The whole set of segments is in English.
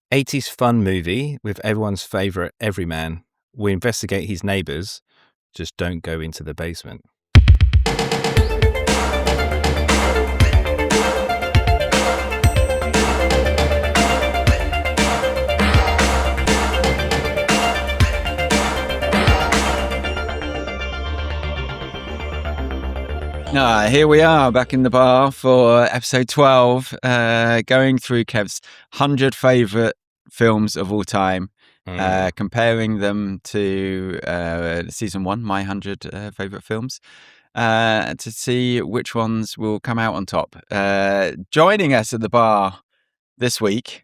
80s fun movie with everyone's favourite everyman. We investigate his neighbours, just don't go into the basement. Here we are back in the bar for episode 12, going through Kev's 100 favourite films of all time, comparing them to season 1, my 100 favourite films, to see which ones will come out on top. Joining us at the bar this week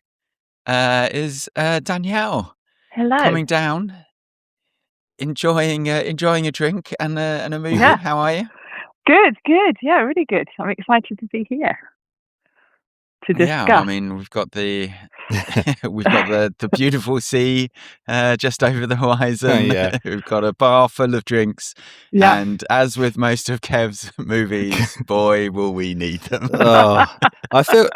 is Danielle. Hello. Coming down, enjoying a drink and a movie. Yeah. How are you? Good. Yeah, really good. I'm excited to be here to discuss. Yeah, I mean, we've got the beautiful sea just over the horizon. Yeah. We've got a bar full of drinks. Yeah. And as with most of Kev's movies, boy, will we need them. I feel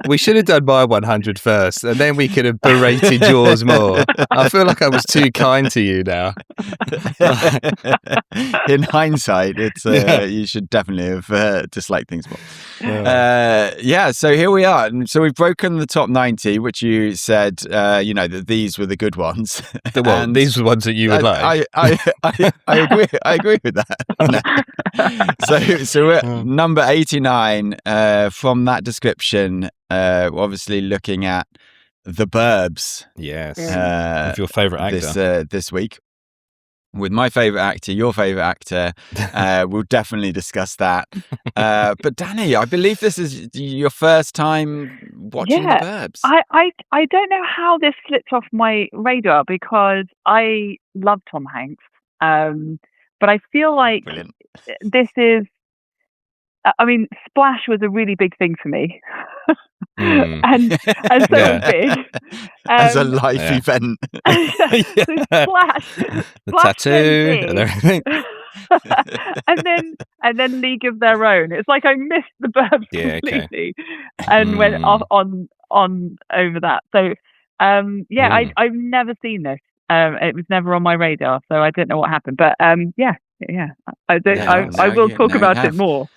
we should have done my 100 first, and then we could have berated yours more. I feel like I was too kind to you now. In hindsight, it's you should definitely have disliked things more. So here we are. So we've broken the top 90, which you said, that these were the good ones. These were the ones that you would like. I agree with that. So we're number 89. From that description, obviously looking at the Burbs. Yes, with your favourite actor this week. With my favourite actor, your favourite actor, we'll definitely discuss that. But Dani, I believe this is your first time watching the Burbs. I don't know how this slipped off my radar because I love Tom Hanks, but I feel like Brilliant. This is. I mean, Splash was a really big thing for me, and so was big as a life event. So Splash tattoo and everything, and then League of Their Own. It's like I missed the Burbs completely, and went off on over that. So I've never seen this. It was never on my radar, so I don't know what happened. But I will talk about it more.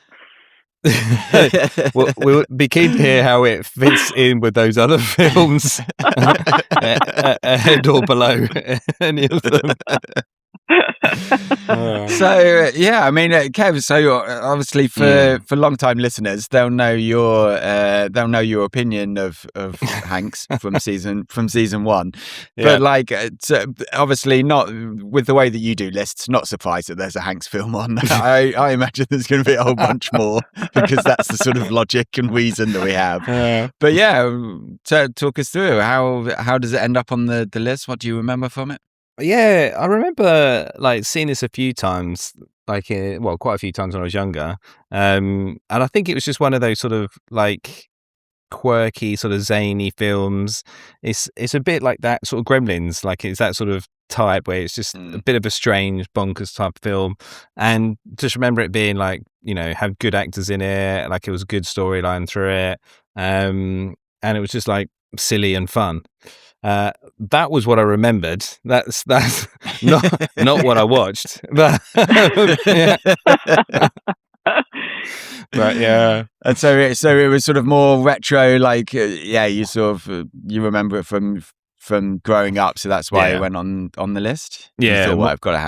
Well, we'll be keen to hear how it fits in with those other films, ahead or below any of them. I mean, Kev. So obviously, for long-time listeners, they'll know your opinion of Hanks from season 1. But obviously, not with the way that you do lists. Not surprised that there's a Hanks film on. I imagine there's going to be a whole bunch more because that's the sort of logic and reason that we have. But talk us through how does it end up on the list? What do you remember from it? Yeah, I remember seeing this a few times, quite a few times when I was younger. And I think it was just one of those sort of quirky, sort of zany films. It's a bit like that sort of Gremlins, it's that sort of type where it's just a bit of a strange, bonkers type film. And just remember it being have good actors in it, it was a good storyline through it. And it was just silly and fun. That was what I remembered. That's not what I watched. But but yeah. And so it was sort of more retro. You sort of you remember it from growing up, so that's why it went on the list. Yeah, you thought, I've got to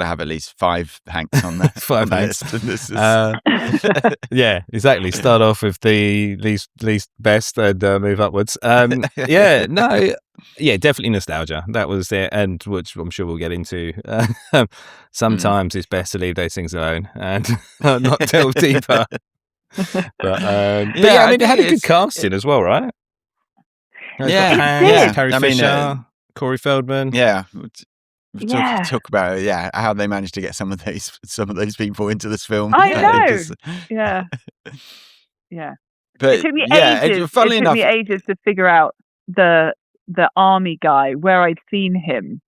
have at least 5 Hanks on there. 5 Hanks. And this is... yeah, exactly. Start off with the least best and move upwards. Definitely nostalgia. That was it, and which I'm sure we'll get into. Sometimes it's best to leave those things alone and not delve deeper. But I mean, it had a good casting as well, right? Carrie Fisher, Corey Feldman. Yeah. Talk about how they managed to get some of those people into this film. I know. Yeah. But it took me ages. It took me ages to figure out the army guy where I'd seen him.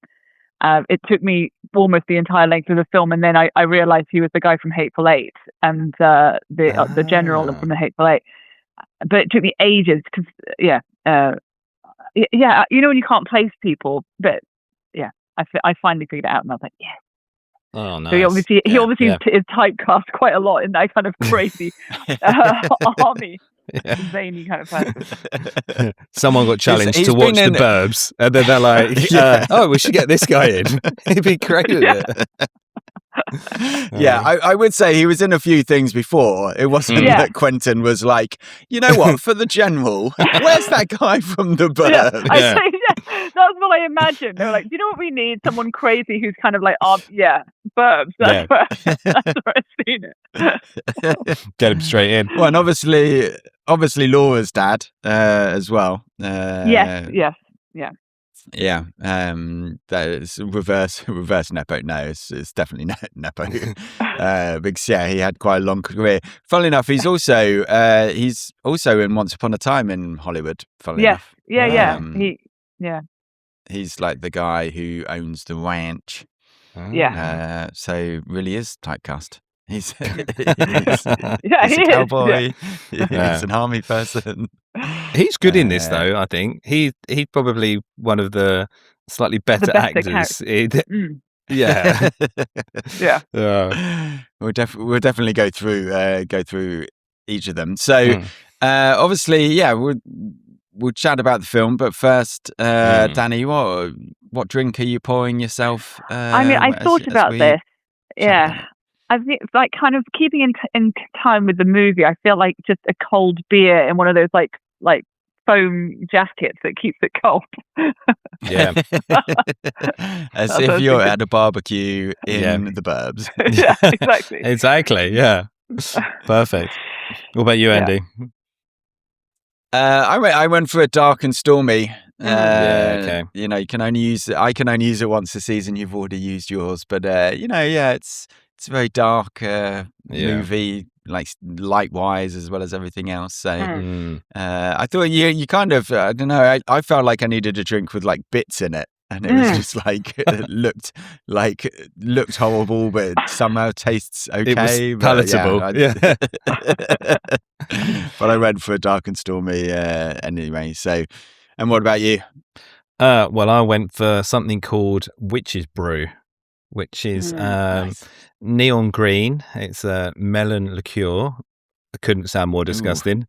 It took me almost the entire length of the film, and then I realized he was the guy from Hateful Eight and the general from the Hateful Eight. But it took me ages because yeah, you know when you can't place people, but yeah, I finally figured it out, and I was like, yeah. Oh, nice. So he obviously is typecast quite a lot in that kind of crazy army, zany kind of person. Someone got challenged to watch the Burbs, and then they're like, "Oh, we should get this guy in. He'd be great at it." Yeah, I would say he was in a few things before. It wasn't that Quentin was like, you know what, for the general, where's that guy from the Burbs? That's what I imagined. They were like, do you know what we need? Someone crazy who's kind of like, Burbs. That's where I've seen it. Get him straight in. Well, and obviously Laura's dad as well. Yes. Yeah, that is reverse Nepo. No, it's definitely Nepo. Because he had quite a long career. Funnily enough, he's also in Once Upon a Time in Hollywood. Enough. He's like the guy who owns the ranch. So really is typecast. He's a cowboy. He's an army person. He's good in this, though. I think he's probably one of the slightly better actors. Yeah. We'll definitely go through each of them. So obviously, we'll chat about the film. But first, Dani, what drink are you pouring yourself? I thought about this. Yeah. I think it's like kind of keeping in time with the movie. I feel like just a cold beer in one of those like foam jackets that keeps it cold. Yeah. As if you're at a barbecue in the Burbs. Yeah, exactly. Exactly. Yeah. Perfect. What about you, Andy? I went for a dark and stormy. Okay. You know, I can only use it once a season. You've already used yours, but it's a very dark movie, like light-wise as well as everything else. So I thought you kind of, I don't know, I felt like I needed a drink with like bits in it. And it was just like, it looked horrible, but somehow tastes okay. It was palatable. But I went for a dark and stormy anyway. So, and what about you? Well, I went for something called Witch's Brew, which is nice. Neon green. It's a melon liqueur. I couldn't sound more disgusting.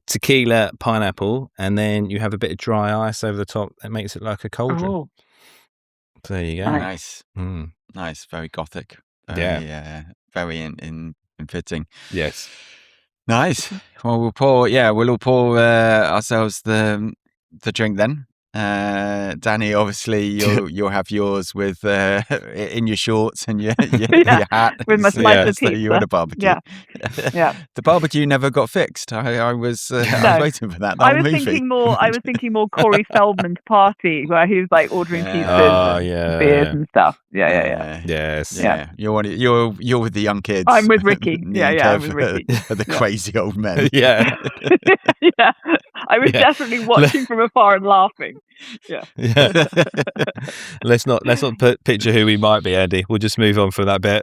Tequila, pineapple, and then you have a bit of dry ice over the top that makes it like a cauldron. Oh. So there you go. Nice. Nice. Very gothic. Very in fitting. Yes. Nice. Well, we'll all pour ourselves the drink then. Dani, obviously you'll have yours with in your shorts and your hat with my slice of pizza. You had a barbecue. Yeah. The barbecue never got fixed. I was waiting for that. I was thinking more Corey Feldman's party where he was like ordering pizzas, and beers and stuff. Yeah. Yes. Yeah. You're with the young kids. I'm with Ricky. I'm with Ricky. The crazy old men. Yeah. Yeah. I was definitely watching from afar and laughing. Yeah. Let's not picture who we might be, Andy. We'll just move on from that bit.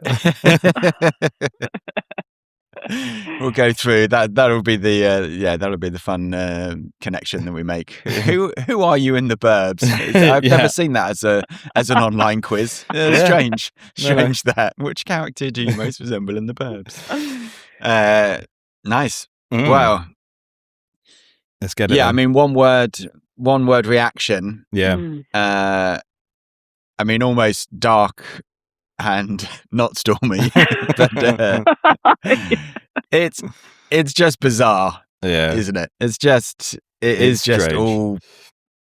We'll go through that. That'll be the fun connection that we make. Who are you in the Burbs? I've never seen that as an online quiz. Strange that. Which character do you most resemble in the Burbs? Nice. Wow. Let's get it. Yeah, I mean, one word reaction. Yeah. I mean, almost dark and not stormy, but it's just bizarre. Yeah, isn't it? It's just all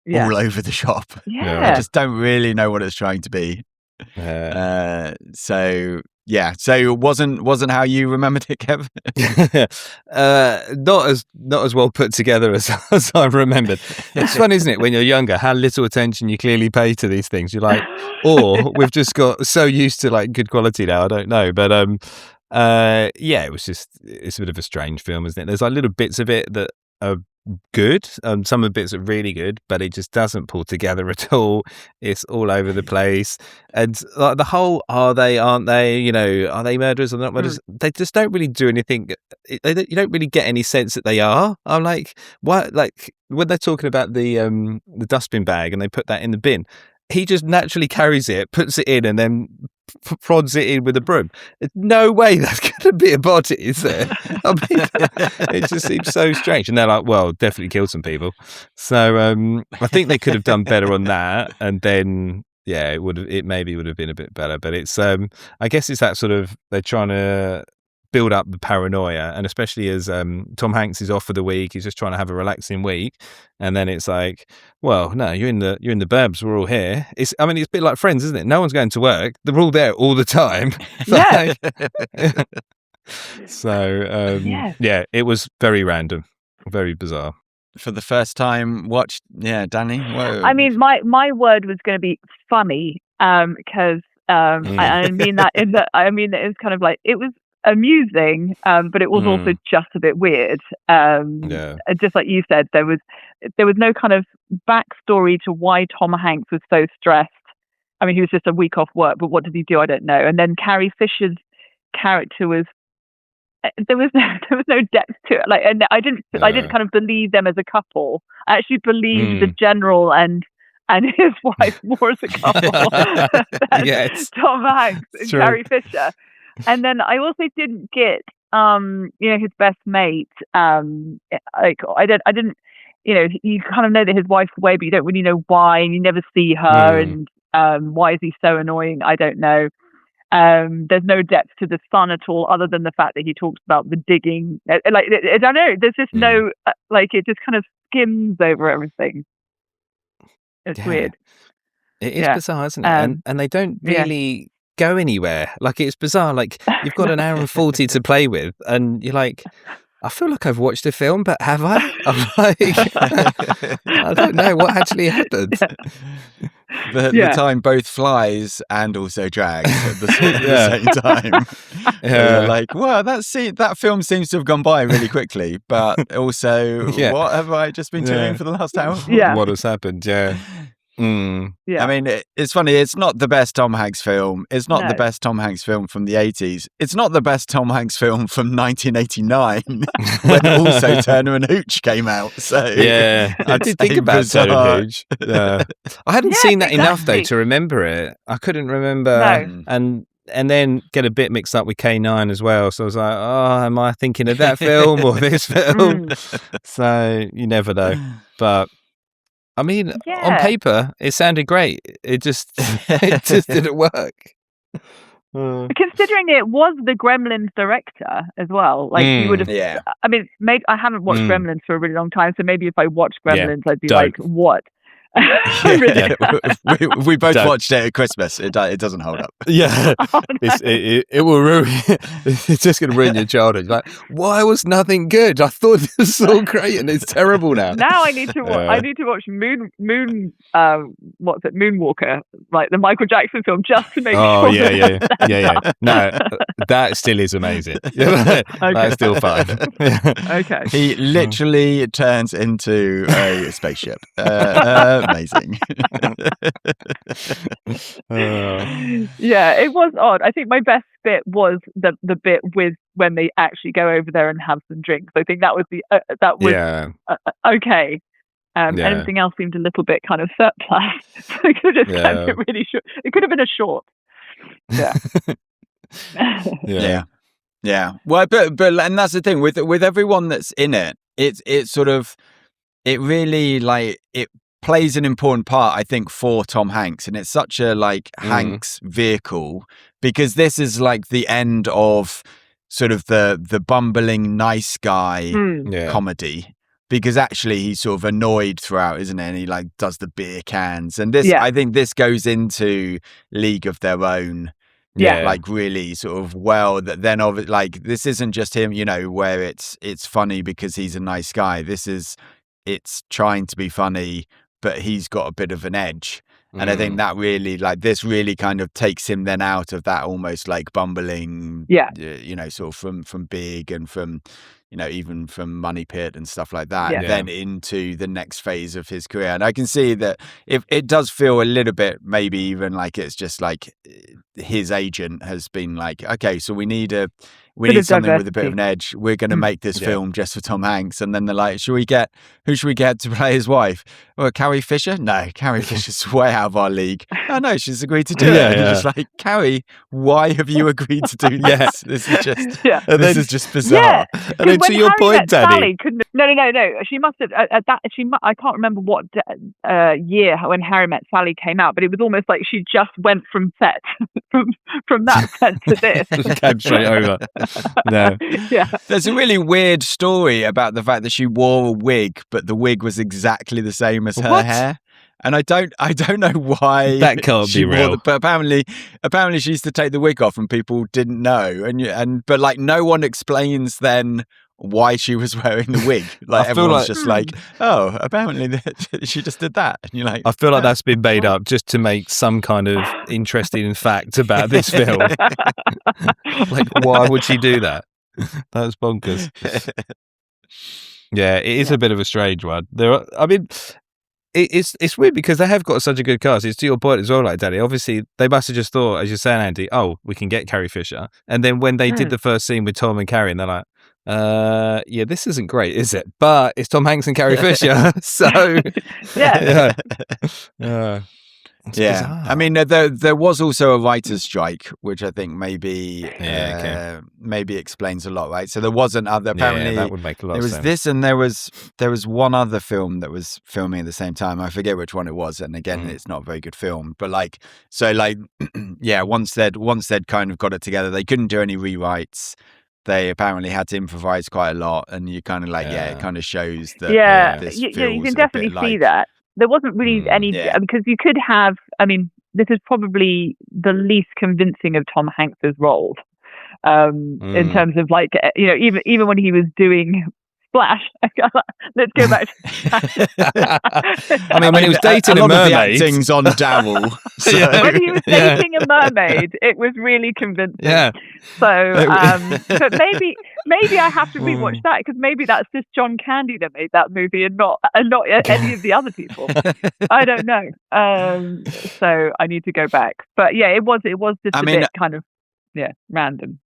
over the shop. Yeah. I just don't really know what it's trying to be. So it wasn't how you remembered it, Kev. Not as well put together as I remembered. It's fun, isn't it, when you're younger, how little attention you clearly pay to these things. You're like, or we've just got so used to like good quality now. I don't know, but it's a bit of a strange film, isn't it? There's like little bits of it that are good. Some of the bits are really good, but it just doesn't pull together at all. It's all over the place, and like the whole "are they, aren't they? You know, are they murderers or not murderers?" They just don't really do anything. You don't really get any sense that they are. I'm like, what? Like when they're talking about the dustbin bag and they put that in the bin, he just naturally carries it, puts it in, and then prods it in with a broom. There's no way that's going to be a body, is there? I mean, it just seems so strange. And they're like, well, definitely killed some people. So I think they could have done better on that. And then, yeah, it maybe would have been a bit better. But it's, I guess it's that sort of, they're trying to build up the paranoia, and especially as Tom Hanks is off for the week, he's just trying to have a relaxing week, and then it's like, well, no, you're in the Burbs, we're all here. It's a bit like Friends, isn't it? No one's going to work, they're all there all the time. Yeah. So yeah, it was very random, very bizarre. For the first time watched, Dani. Whoa. I mean, my word was going to be funny, because I mean that in that I mean it was kind of like, it was amusing, but it was also just a bit weird. Just like you said, there was no kind of backstory to why Tom Hanks was so stressed. I mean, he was just a week off work, but what did he do? I don't know. And then Carrie Fisher's character was, there was no depth to it. Like, and I didn't kind of believe them as a couple. I actually believed the general and his wife more as a couple than Tom Hanks and Carrie Fisher. And then I also didn't get, his best mate. Like I didn't, you kind of know that his wife's away, but you don't really know why, and you never see her. And why is he so annoying? I don't know. There's no depth to the son at all, other than the fact that he talks about the digging. Like, I don't know. There's just no, it just kind of skims over everything. It's weird. It is bizarre, isn't it? And they don't really go anywhere. Like, it's bizarre. Like, you've got an hour and 40 to play with, and you're like, I feel like I've watched a film, but have I? I'm like, I don't know what actually happened. The time both flies and also drags at the same time. You're like, well, that film seems to have gone by really quickly, but also, what have I just been doing for the last hour? What has happened? Yeah. I mean, it's funny. It's not the best Tom Hanks film. It's not the best Tom Hanks film from the 80s. It's not the best Tom Hanks film from 1989, when also Turner and Hooch came out. So I did think about Turner and Hooch. I hadn't seen that enough though to remember it. I couldn't remember, and then get a bit mixed up with K9 as well. So I was like, oh, am I thinking of that film or this film? So you never know, but. I mean, on paper, it sounded great. It just didn't work. Considering it was the Gremlins director as well, like you would have. Yeah. I mean, I haven't watched Gremlins for a really long time, so maybe if I watched Gremlins, I'd be like, "What?" We both watched it at Christmas. It doesn't hold up. Yeah, it will ruin. It's just going to ruin your childhood. Like, why was nothing good? I thought this was so great, and it's terrible now. Now I need to watch. I need to watch Moonwalker, like the Michael Jackson film, just to make sure. Oh yeah. No, that still is amazing. That's still fine. Okay. He literally turns into a spaceship. Amazing. Yeah, it was odd. I think my best bit was the bit with when they actually go over there and have some drinks. I think that was okay. Anything else seemed a little bit kind of surplus. So I could have just kept it really short. It could have been a short. Yeah. Well, but and that's the thing with everyone that's in it. It's sort of, it really, like, it plays an important part, I think, for Tom Hanks, and it's such a Hanks vehicle, because this is like the end of sort of the bumbling nice guy comedy, because actually he's sort of annoyed throughout, isn't he? And he does the beer cans, and this I think this goes into League of Their Own. Really sort of that then this isn't just him, where it's funny because he's a nice guy. It's trying to be funny, but he's got a bit of an edge. And I think that really, this really kind of takes him then out of that almost bumbling, sort of from Big and from, even from Money Pit and stuff like that, and then into the next phase of his career. And I can see that if it does feel a little bit, maybe even like it's just like his agent has been like, okay, so we need something with a bit of an edge. We're going to make this film just for Tom Hanks. And then they're like, who should we get to play his wife? Well, Carrie Fisher? No, Carrie Fisher's way out of our league. Oh no, she's agreed to do it. And you're just like, Carrie, why have you agreed to do this? This is just bizarre. Yeah. And then to your point, Dani. No. She must have I can't remember what year when Harry Met Sally came out, but it was almost like she just went from set from that set to this. Came straight over. No. Yeah. There's a really weird story about the fact that she wore a wig, but the wig was exactly the same as her hair. And I don't know why that can't be real. But apparently she used to take the wig off, and people didn't know. But like no one explains then why she was wearing the wig. Like everyone's just like, oh, apparently she just did that. And you're like, I feel like that's been made up just to make some kind of interesting fact about this film. Like, why would she do that? That's bonkers. Yeah, it is a bit of a strange one. It's weird because they have got such a good cast. It's to your point as well, like Dani. Obviously, they must have just thought, as you're saying, Andy, oh, we can get Carrie Fisher. And then when they did the first scene with Tom and Carrie, and they're like, this isn't great, is it? But it's Tom Hanks and Carrie Fisher, so yeah. Bizarre. I mean, there was also a writer's strike, which I think maybe explains a lot, right? So there wasn't other. Apparently, that would make a lot of sense. There was this, and there was one other film that was filming at the same time. I forget which one it was, and again, it's not a very good film. But once they'd kind of got it together, they couldn't do any rewrites. They apparently had to improvise quite a lot, and you kind of it kind of shows that. You can definitely see that. There wasn't really any, because you could have, this is probably the least convincing of Tom Hanks's roles, in terms of even when he was doing Splash. Let's go back to when he was dating a mermaid. The acting's on Daryl. When he was dating a mermaid, it was really convincing. Yeah. So, but maybe I have to rewatch that, because maybe that's just John Candy that made that movie and not any of the other people. I don't know. So I need to go back. But yeah, it was just a bit kind of random.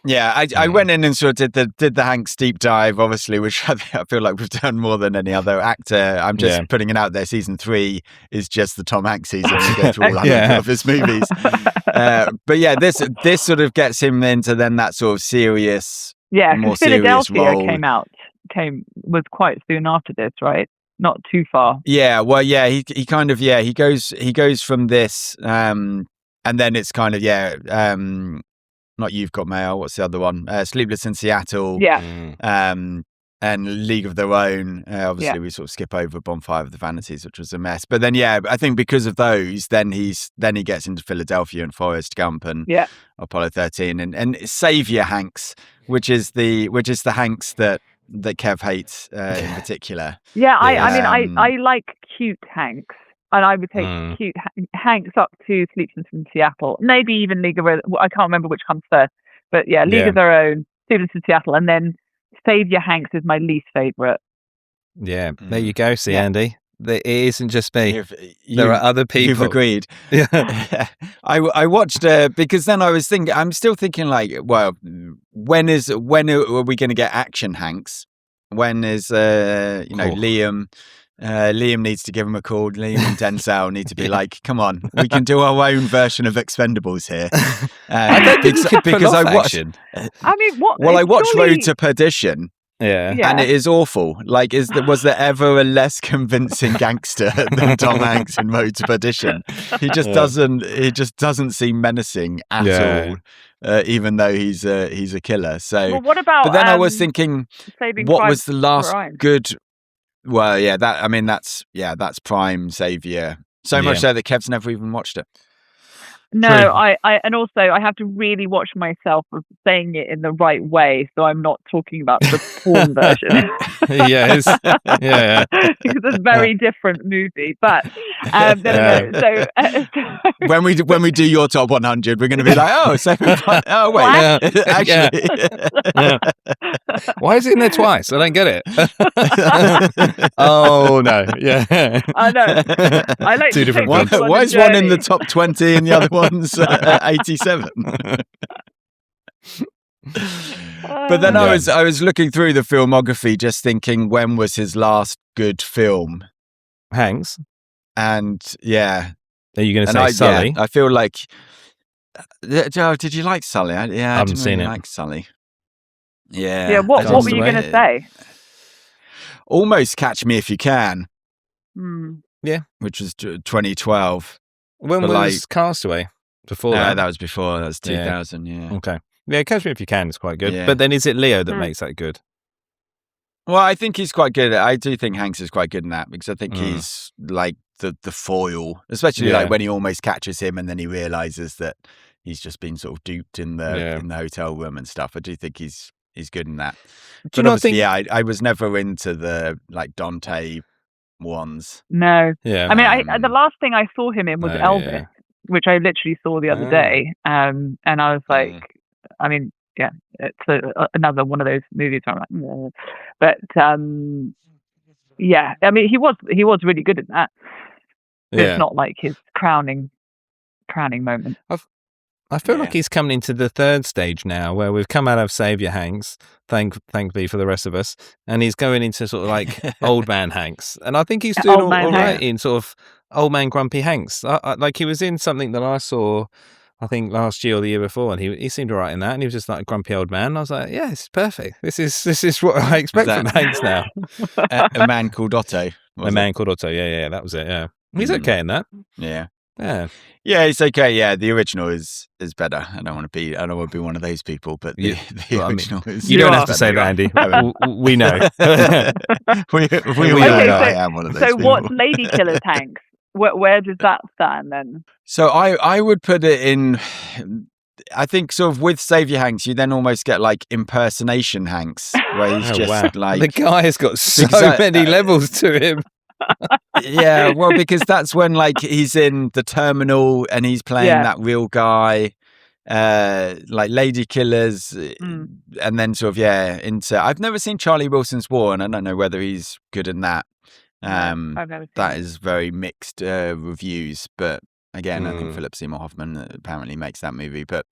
Yeah, I went in and sort of did the Hanks deep dive, obviously, which I feel like we've done more than any other actor. I'm just putting it out there. Season 3 is just the Tom Hanks season. We go through all of his movies. But yeah, this sort of gets him into then that sort of serious, more serious role. Was quite soon after this, right? Not too far. Yeah, well, yeah, he kind of he goes from this, and then it's kind of not You've Got Mail. What's the other one? Sleepless in Seattle. Yeah. And League of Their Own. Obviously, we sort of skip over Bonfire of the Vanities, which was a mess. But then, I think because of those, then he gets into Philadelphia and Forrest Gump and Apollo 13 and Saviour Hanks, which is the Hanks that Kev hates in particular. Yeah, I like cute Hanks. And I would take cute Hanks up to Sleepless in Seattle. Maybe even League of Their Own. I can't remember which comes first. But League of Their Own, Sleepless in Seattle. And then Saviour Hanks is my least favourite. Yeah, there you go. See, Andy. It isn't just me. There are other people. You've agreed. Yeah. I watched, because then I was thinking, I'm still thinking when are we going to get action Hanks? When is, Liam... Liam needs to give him a call. Liam and Denzel need to be like, come on, we can do our own version of Expendables here. I don't think you could because I watched. What? Well, I watched Road to Perdition. Yeah, and it is awful. Like, was there ever a less convincing gangster than Tom Hanks in Road to Perdition? He just doesn't. He just doesn't seem menacing at all. Even though he's a killer. So, what about? But then I was thinking, what was the last good? Well, that's prime Saviour. So much so that Kev's never even watched it. No, I and also I have to really watch myself for saying it in the right way, so I'm not talking about the porn version. Because it's a very different movie. But No. So when we do your top 100, we're going to be like, oh, wait, actually, why is it in there twice? I don't get it. Oh no, yeah, I know. I like two different ones. Why is one in the top 20 and the other one's 87? But then I was looking through the filmography, just thinking, when was his last good film? Hanks. And yeah, are you going to say Sully? Yeah, I feel like. Did you like Sully? I haven't seen it. Like Sully. Yeah. Yeah. What were you going to say? Almost Catch Me If You Can. Yeah, which was 2012. When was Castaway? Before that? That was before. That was 2000. Yeah. Okay. Yeah, Catch Me If You Can is quite good. Yeah. But then is it Leo that makes that good? Well, I think he's quite good. I do think Hanks is quite good in that, because I think he's like the foil, especially like when he almost catches him and then he realizes that he's just been sort of duped in the hotel room and stuff. I do think he's good in that. But obviously, I was never into the like Dante ones. No. Yeah. I mean, the last thing I saw him in was Elvis, which I literally saw the other day. And I was like, I mean, yeah, it's another one of those movies where I'm like, no. But yeah, I mean, he was really good in that. It's not like his crowning moment. I feel like he's coming into the third stage now, where we've come out of Saviour Hanks, thank be for the rest of us, and he's going into sort of like old man Hanks, and I think he's doing all right in sort of old man grumpy Hanks. Like he was in something that I saw, I think last year or the year before, and he seemed all right in that, and he was just like a grumpy old man. I was like, yeah, it's perfect. This is what I expect from Hanks now. A Man Called Otto. Man Called Otto. Yeah, that was it. Yeah, he's okay in that. Yeah, it's okay. Yeah, the original is better. I don't want to be one of those people, but the original is. You don't have to say that, Andy. We know. we know I am one of those. So, people. what's Lady Killer's Hanks? Where does that stand then? So I would put it in. I think sort of with Saviour Hanks, you then almost get like impersonation Hanks, where he's just like the guy has got so many levels to him. Yeah, well, because that's when like he's in The Terminal and he's playing that real guy, like Lady Killers, and then sort of into. I've never seen Charlie Wilson's War, and I don't know whether he's good in that. I've never seen that is very mixed reviews, but again, I think Philip Seymour Hoffman apparently makes that movie. But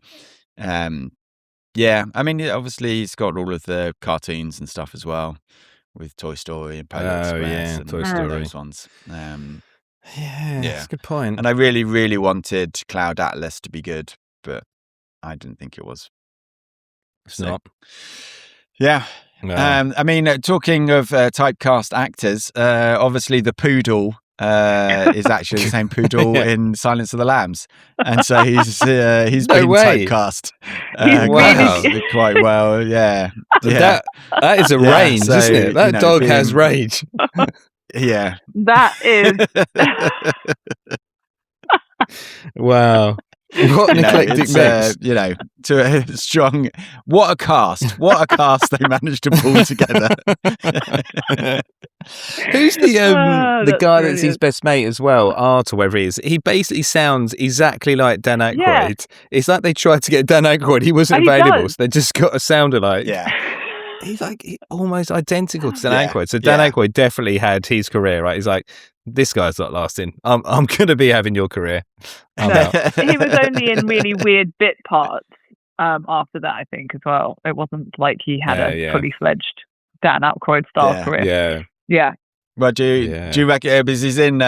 I mean, obviously he's got all of the cartoons and stuff as well, with Toy Story and Polar Express and Toy Story. Those ones. That's a good point. And I really, really wanted Cloud Atlas to be good, but I didn't think it was. It's not. Yeah. No. I mean, talking of typecast actors, obviously the poodle is actually the same poodle in Silence of the Lambs, and so he's been typecast quite well. Yeah, that is a range, isn't it? That dog has rage. Yeah, that is. Wow. What an eclectic mix. To a strong. What a cast they managed to pull together. Who's the guy that's his best mate as well, Art or whatever he is? He basically sounds exactly like Dan Aykroyd. Yeah. It's like they tried to get Dan Aykroyd. He wasn't available, so they just got a sound alike. Yeah. He's like almost identical to Dan Aykroyd. So Dan Aykroyd definitely had his career, right? He's like, this guy's not lasting. I'm going to be having your career. He was only in really weird bit parts after that, I think, as well. It wasn't like he had a fully fledged Dan Aykroyd style career. Yeah. Well, do you reckon? Because he's in,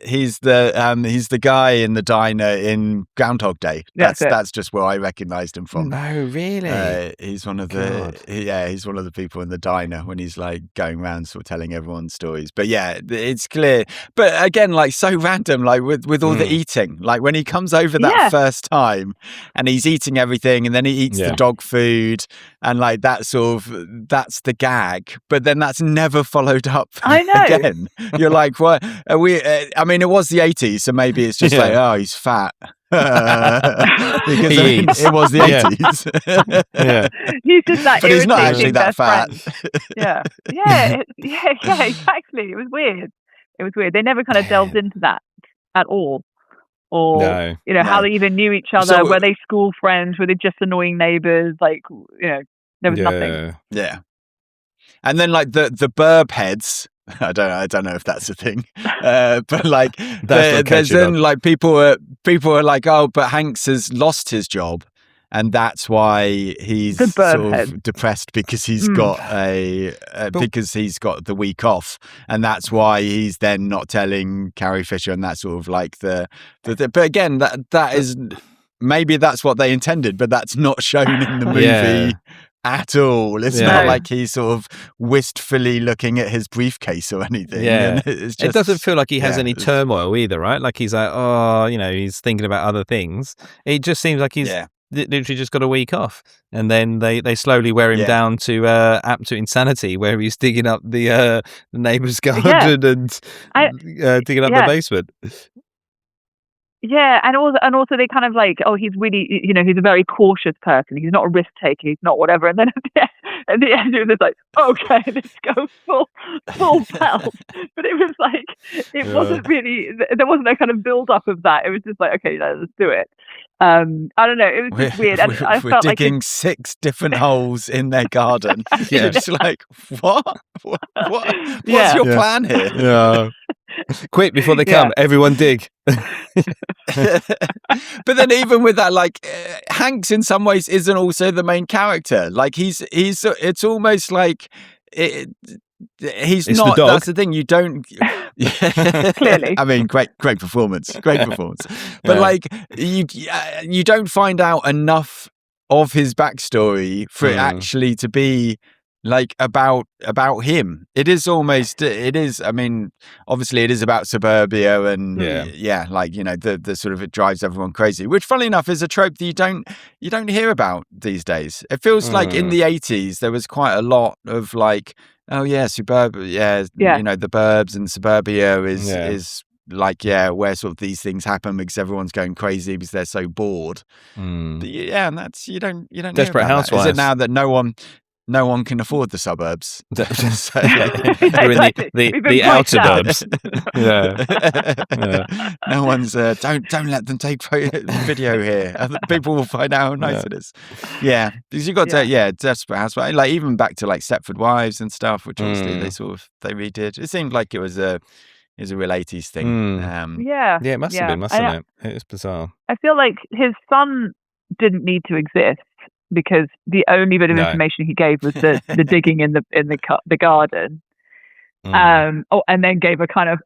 he's the guy in the diner in Groundhog Day. That's just where I recognised him from. No, really. He's one of he's one of the people in the diner when he's like going around sort of telling everyone stories. But yeah, it's clear. But again, like so random, like with all the eating, like when he comes over that first time and he's eating everything, and then he eats the dog food, and like that's the gag. But then that's never followed up. I know. Again, you're like, what are we? I mean, it was the 80s, so maybe it's just like, oh, he's fat. Because it was the 80s. He's just that. But he's not actually that fat. Yeah, exactly. It was weird. It was weird. They never kind of delved into that at all. Or, how they even knew each other. Were they school friends? Were they just annoying neighbors? Like, there was nothing. Yeah. And then like the burb heads, I don't know if that's a thing, but like there's then like people are like, oh, but Hanks has lost his job, and that's why he's sort of depressed because he's got because he's got the week off, and that's why he's then not telling Carrie Fisher, and that's sort of like the but again that is maybe that's what they intended, but that's not shown in the movie. Yeah. At all. It's not like he's sort of wistfully looking at his briefcase or anything. Yeah. It doesn't feel like he has any turmoil either, right? Like he's like, he's thinking about other things. It just seems like he's literally just got a week off. And then they slowly wear him down to absolute insanity, where he's digging up the neighbour's garden and digging up the basement. Yeah, and also they kind of like, oh, he's really, he's a very cautious person. He's not a risk taker. He's not whatever. And then at the end, it was like, okay, let's go full belt. But it was like, it wasn't really. There wasn't a kind of build up of that. It was just like, okay, let's do it. I don't know. It was just weird. And I felt digging like 6 different holes in their garden. You're just like, what? What's your plan here? Yeah. Quick before they come, everyone dig. But then even with that, like Hanks in some ways isn't also the main character. Like he's it's almost like he's it's not. The dog. That's the thing. You don't clearly. I mean, great performance. But like you don't find out enough of his backstory for it actually to be like about him. It is I mean, obviously it is about suburbia and like the sort of, it drives everyone crazy, which funnily enough is a trope that you don't hear about these days. It feels like in the 80s there was quite a lot of like, oh yeah, suburbia, the Burbs and suburbia is like where sort of these things happen because everyone's going crazy because they're so bored. But and that's you don't Desperate hear about Housewives. That. Is it now that no one can afford the suburbs? They're in the outer burbs. No one's don't let them take video here. Other people will find out how nice it is. Yeah, because you got to Desperate Housewives, like even back to like Stepford Wives and stuff, which obviously they redid. It seemed like it was a real 80s thing. Yeah, it must have been, mustn't it? It was bizarre. I feel like his son didn't need to exist, because the only bit of information he gave was the digging in the garden. And then gave a kind of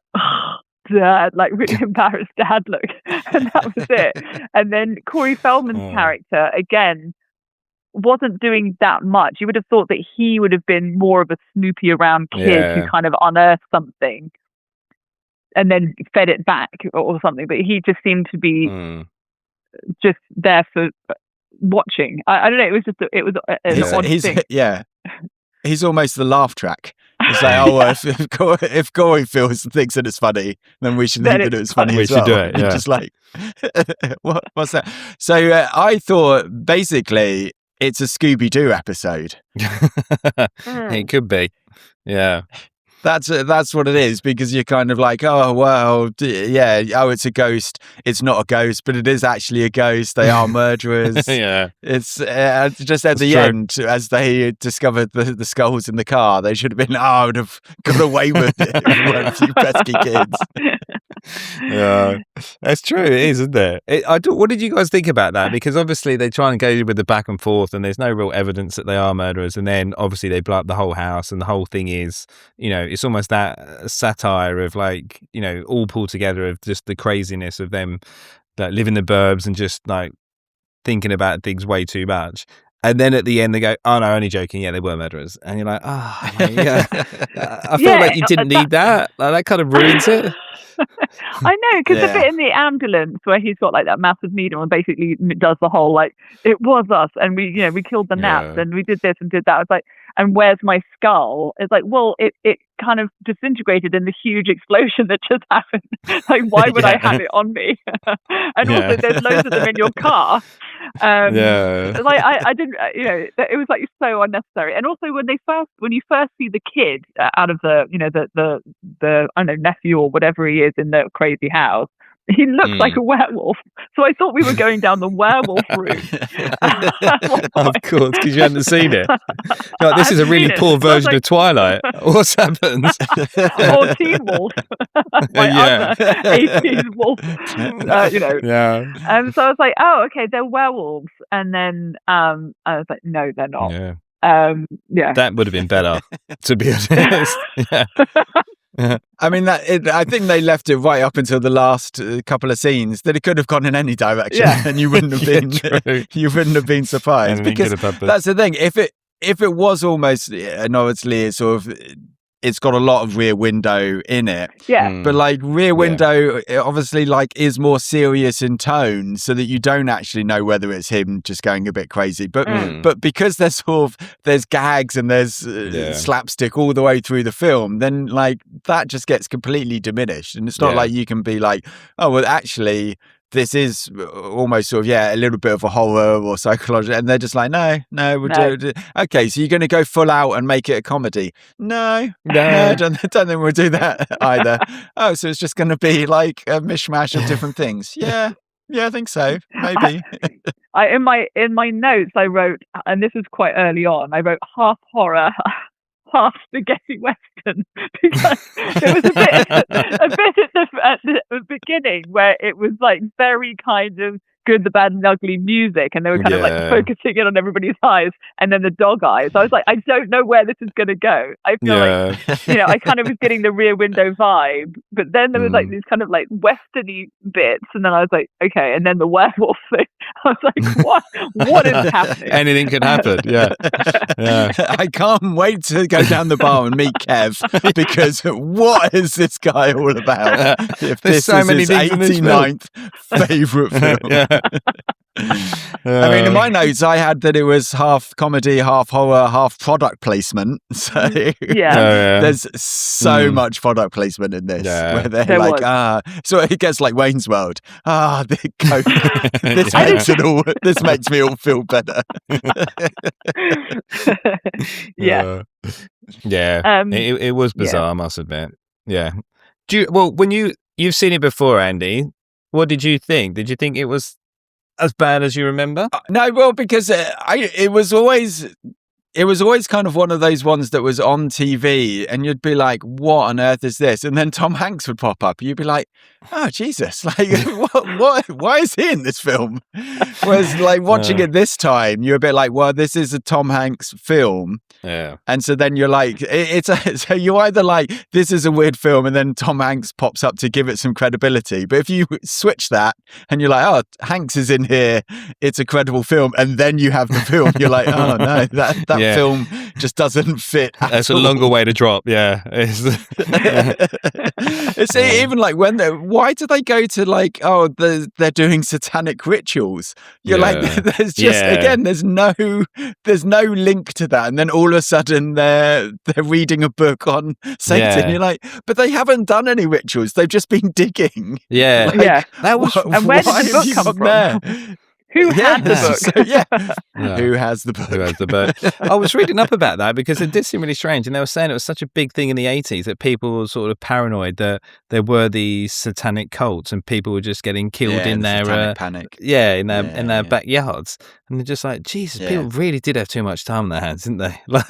dad, like really embarrassed dad look, and that was it. And then Corey Feldman's character again wasn't doing that much. You would have thought that he would have been more of a snoopy around kid who kind of unearthed something and then fed it back or something. But he just seemed to be just there for watching. I don't know. It was just an odd thing. He's almost the laugh track. It's like, if Corey thinks that it's funny, then we should think that it's funny as well. We should do it. Yeah. Just like, what's that? So I thought basically it's a Scooby-Doo episode. It could be. Yeah. That's what it is, because you're kind of like, oh well, it's a ghost. It's not a ghost, but it is actually a ghost. They are murderers. It's just at the end, as they discovered the skulls in the car, they should have been, I would have got away with it. If you pesky kids. Yeah, that's true. It is, isn't it? What did you guys think about that? Because obviously they try and go with the back and forth, and there's no real evidence that they are murderers, and then obviously they blow up the whole house, and the whole thing is, it's almost that satire of like, all pulled together of just the craziness of them that live in the burbs and just like thinking about things way too much. And then at the end they go, oh no, only joking. Yeah, they were murderers. And you're like, I feel like you didn't need that. Like, that kind of ruins it. I know, because the bit in the ambulance where he's got like that massive needle and basically does the whole like, it was us, and we killed the gnats and we did this and did that. I was like, and where's my skull? It's like, well, it kind of disintegrated in the huge explosion that just happened. Like, why would I have it on me? And also, there's loads of them in your car. Like I didn't, it was like so unnecessary. And also when you first see the kid out of the the I don't know, nephew or whatever he is in the crazy house, he looks like a werewolf. So I thought we were going down the werewolf route. Of course, because you hadn't seen it. Like, this is a really poor version of Twilight. What's happened? Or Teen Wolf. Other 80s wolf. Yeah. And so I was like, oh, okay, they're werewolves. And then I was like, no, they're not. Yeah. That would have been better, to be honest. Yeah. I mean, I think they left it right up until the last couple of scenes that it could have gone in any direction, and you wouldn't have been surprised. Because that's the thing. If it was almost, and obviously it's sort of, it's got a lot of Rear Window in it. Yeah. But like Rear Window, it obviously like is more serious in tone, so that you don't actually know whether it's him just going a bit crazy. But because there's gags and there's slapstick all the way through the film, then like that just gets completely diminished. And it's not like you can be like, oh well, actually this is almost sort of a little bit of a horror or psychological, and they're just like no, okay, so you're going to go full out and make it a comedy? No, I don't think we'll do that either. Oh, so it's just going to be like a mishmash of different things? Yeah, I think so, maybe. In my notes I wrote, and this was quite early on, I wrote half horror, half spaghetti western, because there was a bit at the beginning where it was like very kind of Good, the Bad and Ugly music, and they were kind of like focusing in on everybody's eyes, and then the dog eyes. I was like, I don't know where this is going to go. I feel like, I kind of was getting the Rear Window vibe, but then there was like these kind of like westerny bits, and then I was like, okay, and then the werewolf thing. I was like, what is happening? Anything could happen. Yeah. I can't wait to go down the bar and meet Kev, because what is this guy all about? If There's this so is many his things in this 89th favourite film. I mean, in my notes, I had that it was half comedy, half horror, half product placement. So there's so much product placement in this, where they're like, so it gets like Wayne's World. This makes me all feel better. It was bizarre, I must admit. Yeah. When you've seen it before, Andy, what did you think? Did you think it was as bad as you remember? No, well, because it was always kind of one of those ones that was on TV, and you'd be like, what on earth is this? And then Tom Hanks would pop up. You'd be like, oh, Jesus, like, what? Why is he in this film? Whereas, like, watching it this time, you're a bit like, well, this is a Tom Hanks film. Yeah. And so then you're like, so you either like, this is a weird film, and then Tom Hanks pops up to give it some credibility. But if you switch that and you're like, oh, Hanks is in here, it's a credible film, and then you have the film, you're like, oh no, that film just doesn't fit. That's a longer way to drop. Yeah. It's even like why do they go to like, oh, they're doing satanic rituals? You're like, there's just again, there's no link to that, and then all of a sudden they're reading a book on Satan. You're like, but they haven't done any rituals, they've just been digging. That was. And where did the book come from? Who had the book? Who has the book? Who has the book? I was reading up about that because it did seem really strange, and they were saying it was such a big thing in the 80s that people were sort of paranoid that there were these satanic cults and people were just getting killed in their panic. In their backyards, and they're just like, Jesus, people really did have too much time on their hands, didn't they? Like,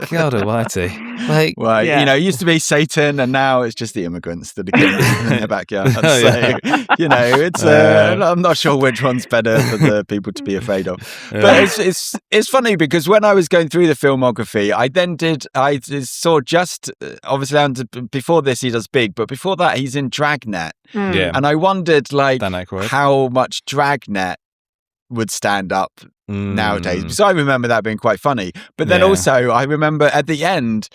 God Almighty! Like, well, it used to be Satan, and now it's just the immigrants that are killing in their backyards. It's I'm not sure which one's better for the people to be afraid of. But it's funny because when I was going through the filmography, I saw just obviously before this he does Big, but before that he's in Dragnet. And I wondered like how much Dragnet would stand up nowadays. So I remember that being quite funny. But then also I remember at the end,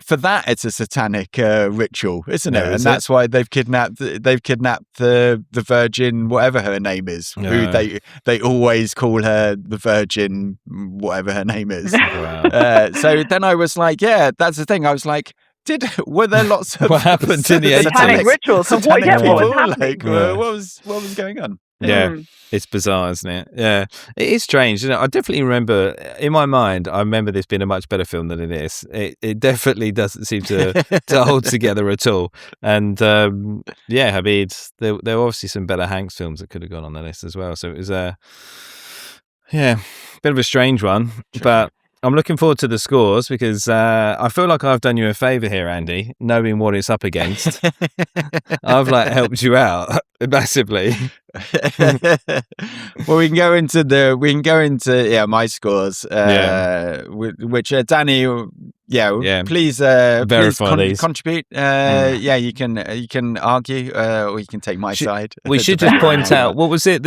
for that it's a satanic ritual, isn't it? And that's why they've kidnapped the Virgin, whatever her name is, who they always call her the Virgin, whatever her name is. So then I was like, that's the thing. I was like, were there lots of what happened in the 80s? Satanic rituals? Satanic people? Like, what was going on? Yeah, it's bizarre, isn't it? Yeah, it is strange. I definitely remember, in my mind, I remember this being a much better film than it is. It definitely doesn't seem to hold together at all. And yeah, I mean, there were obviously some better Hanks films that could have gone on the list as well. So it was yeah, bit of a strange one, but I'm looking forward to the scores because I feel like I've done you a favour here, Andy, knowing what it's up against. I've helped you out massively. Well, we can go into my scores, which Dani, please verify these. Contribute. Yeah, you can argue, or you can take my side. We should just point out, what was it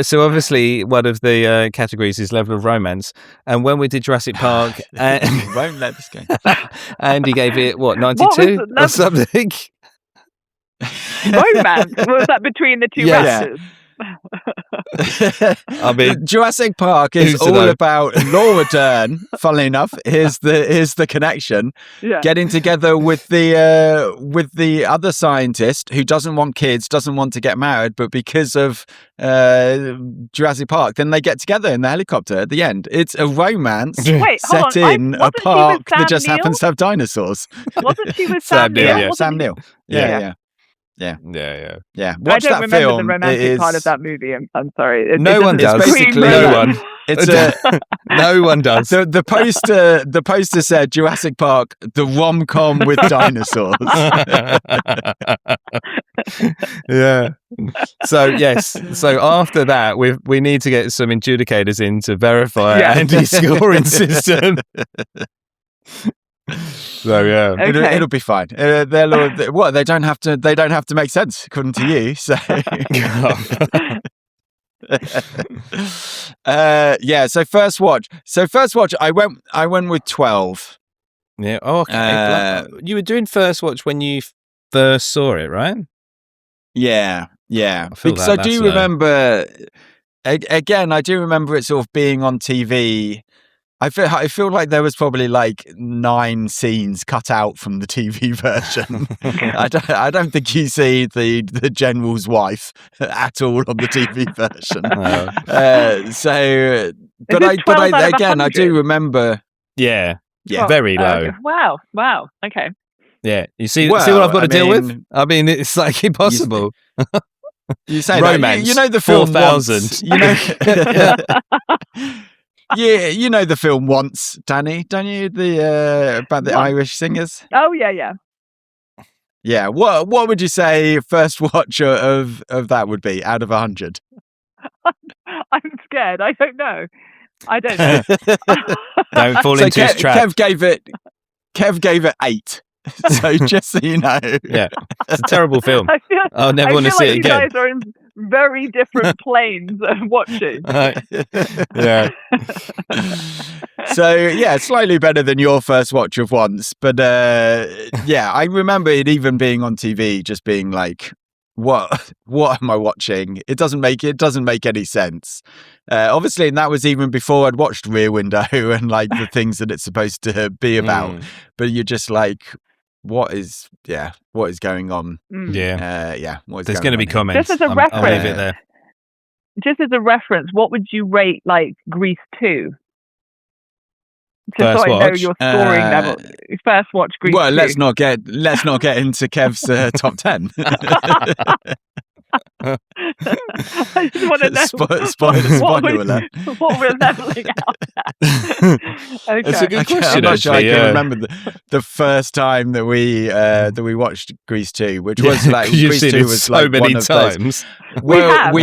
so obviously one of the categories is level of romance, and when we did Jurassic Park, won't let this go. Andy gave it 92 or something. Romance? Was that between the two raptors? I mean, Jurassic Park is all about Laura Dern. Funnily enough, here's the connection. Yeah. Getting together with the other scientist who doesn't want kids, doesn't want to get married, but because of Jurassic Park, then they get together in the helicopter at the end. It's a romance set in a park that just happens to have dinosaurs. Wasn't she with Sam Neill? Yeah. Sam Neill. Yeah. Watch I don't that remember film. the romantic part of that movie. I'm sorry. No one does. Basically, no one. No one does. The poster said Jurassic Park, the rom-com with dinosaurs. Yeah. So yes. So after that, we need to get some adjudicators in to verify Andy's scoring system. So yeah, okay. It'll be fine. They don't have to make sense according to you. So So first watch. I went with 12. Yeah. Oh, okay. You were doing first watch when you first saw it, right? Yeah. Because I do remember. Again, I do remember it sort of being on TV. I feel like there was probably 9 scenes cut out from the TV version. I don't think you see the general's wife at all on the TV version. I do remember. Yeah, very low. Wow. Okay. Yeah, you see what I've got to deal with. I mean, it's impossible. You say romance. You know the film 4,000. You know. Yeah, you know the film Once, Dani, don't you? About the Irish singers. Oh yeah. Yeah. What would you say first watch of that would be out of 100? I'm scared. I don't know. Don't fall into his trap. Kev gave it 8. So just so you know. Yeah, it's a terrible film. I'll never want to see it again. You guys are in very different planes of watching. Yeah. So slightly better than your first watch of Once, but I remember it even being on TV, just being like, what am I watching? It doesn't make any sense. Obviously, and that was even before I'd watched Rear Window and the things that it's supposed to be about. But you're just like, what is going on? There's going to be comments. Just as a reference, I'll leave it there. Just as a reference, what would you rate Grease 2? Just first so I know watch? your scoring level. First watch Grease 2. Well, let's not get into Kev's top 10. I just want to know spoiler alert. What we're leveling out at. Okay. It's a good question. I'm not sure I can remember the first time that we watched Grease 2, which was Grease 2 was so many times. We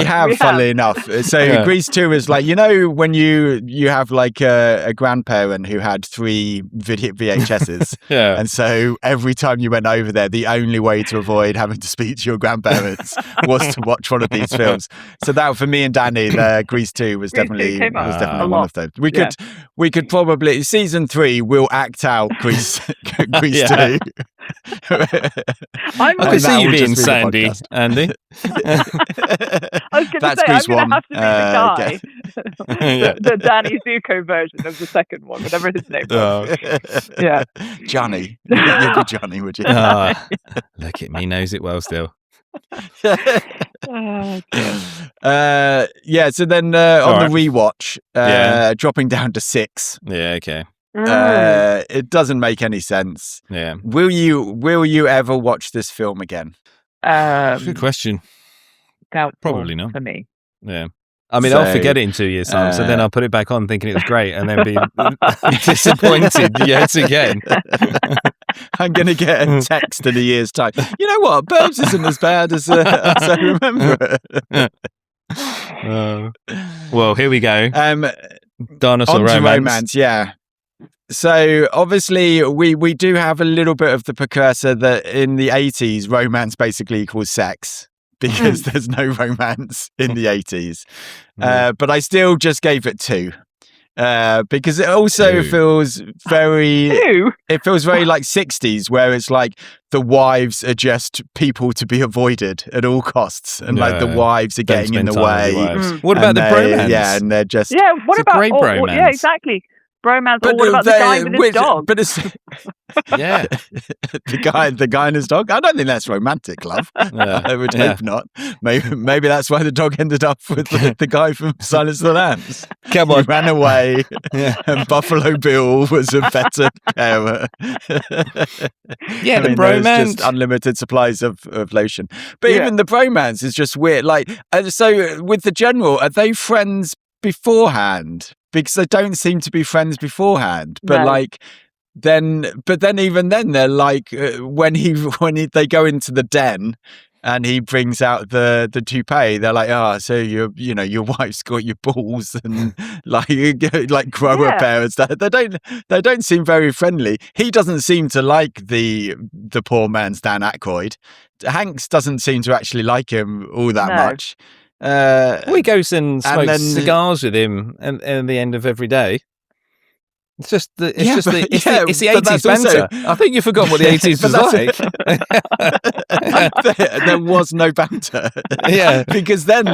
have, funnily enough. So Grease 2 is when you have a grandparent who had 3 VHSs, yeah, and so every time you went over there, the only way to avoid having to speak to your grandparents was to watch one of these films. So that for me and Dani, Grease 2 was definitely one of those. We could probably season 3 we'll act out Grease 2. I can see you being Sandy, Andy. I was going to say, Grease I'm going to have to be the guy. Yeah. The Dani Zuko version of the second one, whatever his name was. Yeah. Johnny. You'd be Johnny, would you? Look at me, knows it well still. So then on the rewatch, dropping down to 6. Yeah, okay. It doesn't make any sense. Yeah. Will you ever watch this film again? Good question. Doubtful. Probably not. For me. Yeah. I mean, I'll forget it in 2 years' time, so then I'll put it back on thinking it was great and then be disappointed yet again. I'm going to get a text in a year's time. You know what? Burbs isn't as bad as I remember it. Well, here we go. Dinosaur romance. Yeah. So obviously we do have a little bit of the precursor that in the 80s, romance basically equals sex. Because there's no romance in the 80s. But I still just gave it 2. Because it also feels very... It feels very like 60s, where it's like the wives are just people to be avoided at all costs. And like the wives are getting in the way. What about the bromance? Yeah, and they're just... Yeah, what about... great bromance. Yeah, exactly. Bromance, but what about the guy with his dog? But it's yeah, the guy and his dog. I don't think that's romantic, love. I would hope not. Maybe that's why the dog ended up with the guy from Silence of the Lambs. Come on, he ran away, and Buffalo Bill was a better carer. Yeah, the bromance, just unlimited supplies of lotion. But even the bromance is just weird. Like, so with the general, are they friends beforehand? Because they don't seem to be friends beforehand, but then even then they're like when they go into the den and he brings out the toupee, they're like, so your wife's got your balls and like grow a pair and stuff. They don't seem very friendly. He doesn't seem to like the poor man's Dan Aykroyd. Hanks doesn't seem to actually like him all that much. He goes and smokes cigars with him at the end of every day. It's just the 80s banter. I think you forgot what the 80s was like. There was no banter. Yeah, because then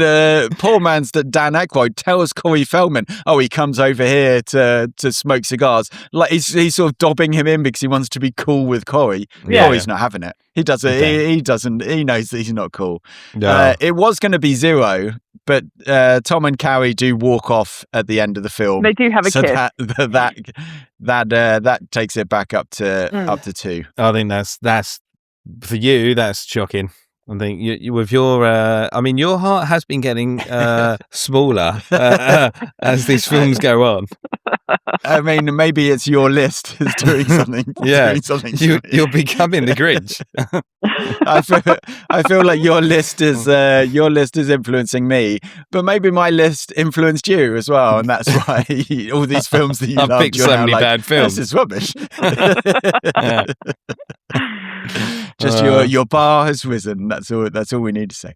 poor man's Dan Aykroyd tells Corey Feldman, he comes over here to smoke cigars. Like he's sort of dobbing him in because he wants to be cool with Corey. Corey's not having it. He doesn't. He doesn't. He knows that he's not cool. No. It was going to be 0, but Tom and Carrie do walk off at the end of the film. They do have a kiss. That takes it back up to 2. I think that's for you. That's shocking. I think you with your, your heart has been getting smaller as these films go on. I mean, maybe it's your list is doing something. You're becoming the Grinch. I feel like your list is influencing me, but maybe my list influenced you as well, and that's why all these films that you love. Picked so many bad films. This is rubbish. Just your bar has risen. That's all we need to say.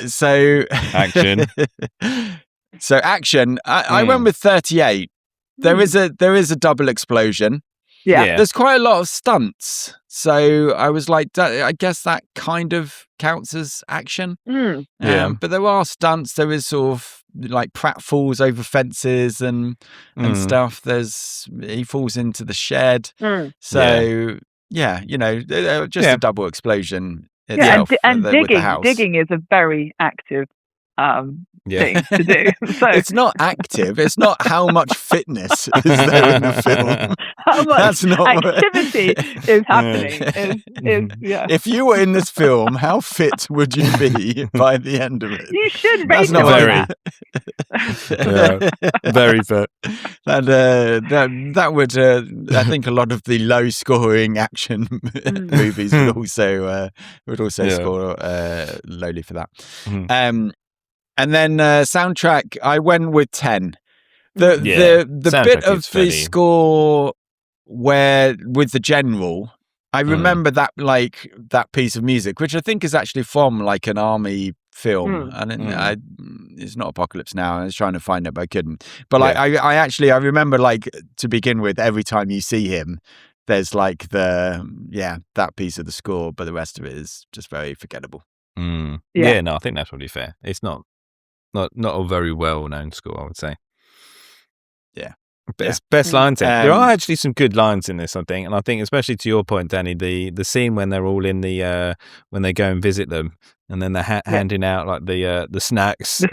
So action. So action. I went with 38. There is a double explosion. Yeah. There's quite a lot of stunts. So I was like, I guess that kind of counts as action. But there are stunts. There is sort of like Pratt falls over fences and stuff. He falls into the shed. So just a double explosion itself. And with the house. Digging is a very active thing to do. So it's not active. It's not how much fitness is there in the film. How much activity is happening. If you were in this film, how fit would you be by the end of it? You should rate very fit. That would I think a lot of the low scoring action movies would also score lowly for that. And then soundtrack, I went with 10. The bit of the score where with the general, I remember that piece of music, which I think is actually from like an army film, and it's not Apocalypse Now. I was trying to find it, but I couldn't. But I remember like to begin with, every time you see him, there's like that piece of the score, but the rest of it is just very forgettable. No, I think that's probably fair. It's not a very well-known score, I would say. Yeah. Best lines in. There are actually some good lines in this, I think. And I think, especially to your point, Dani, the scene when they're all in the, when they go and visit them, and then they're handing out like the snacks, the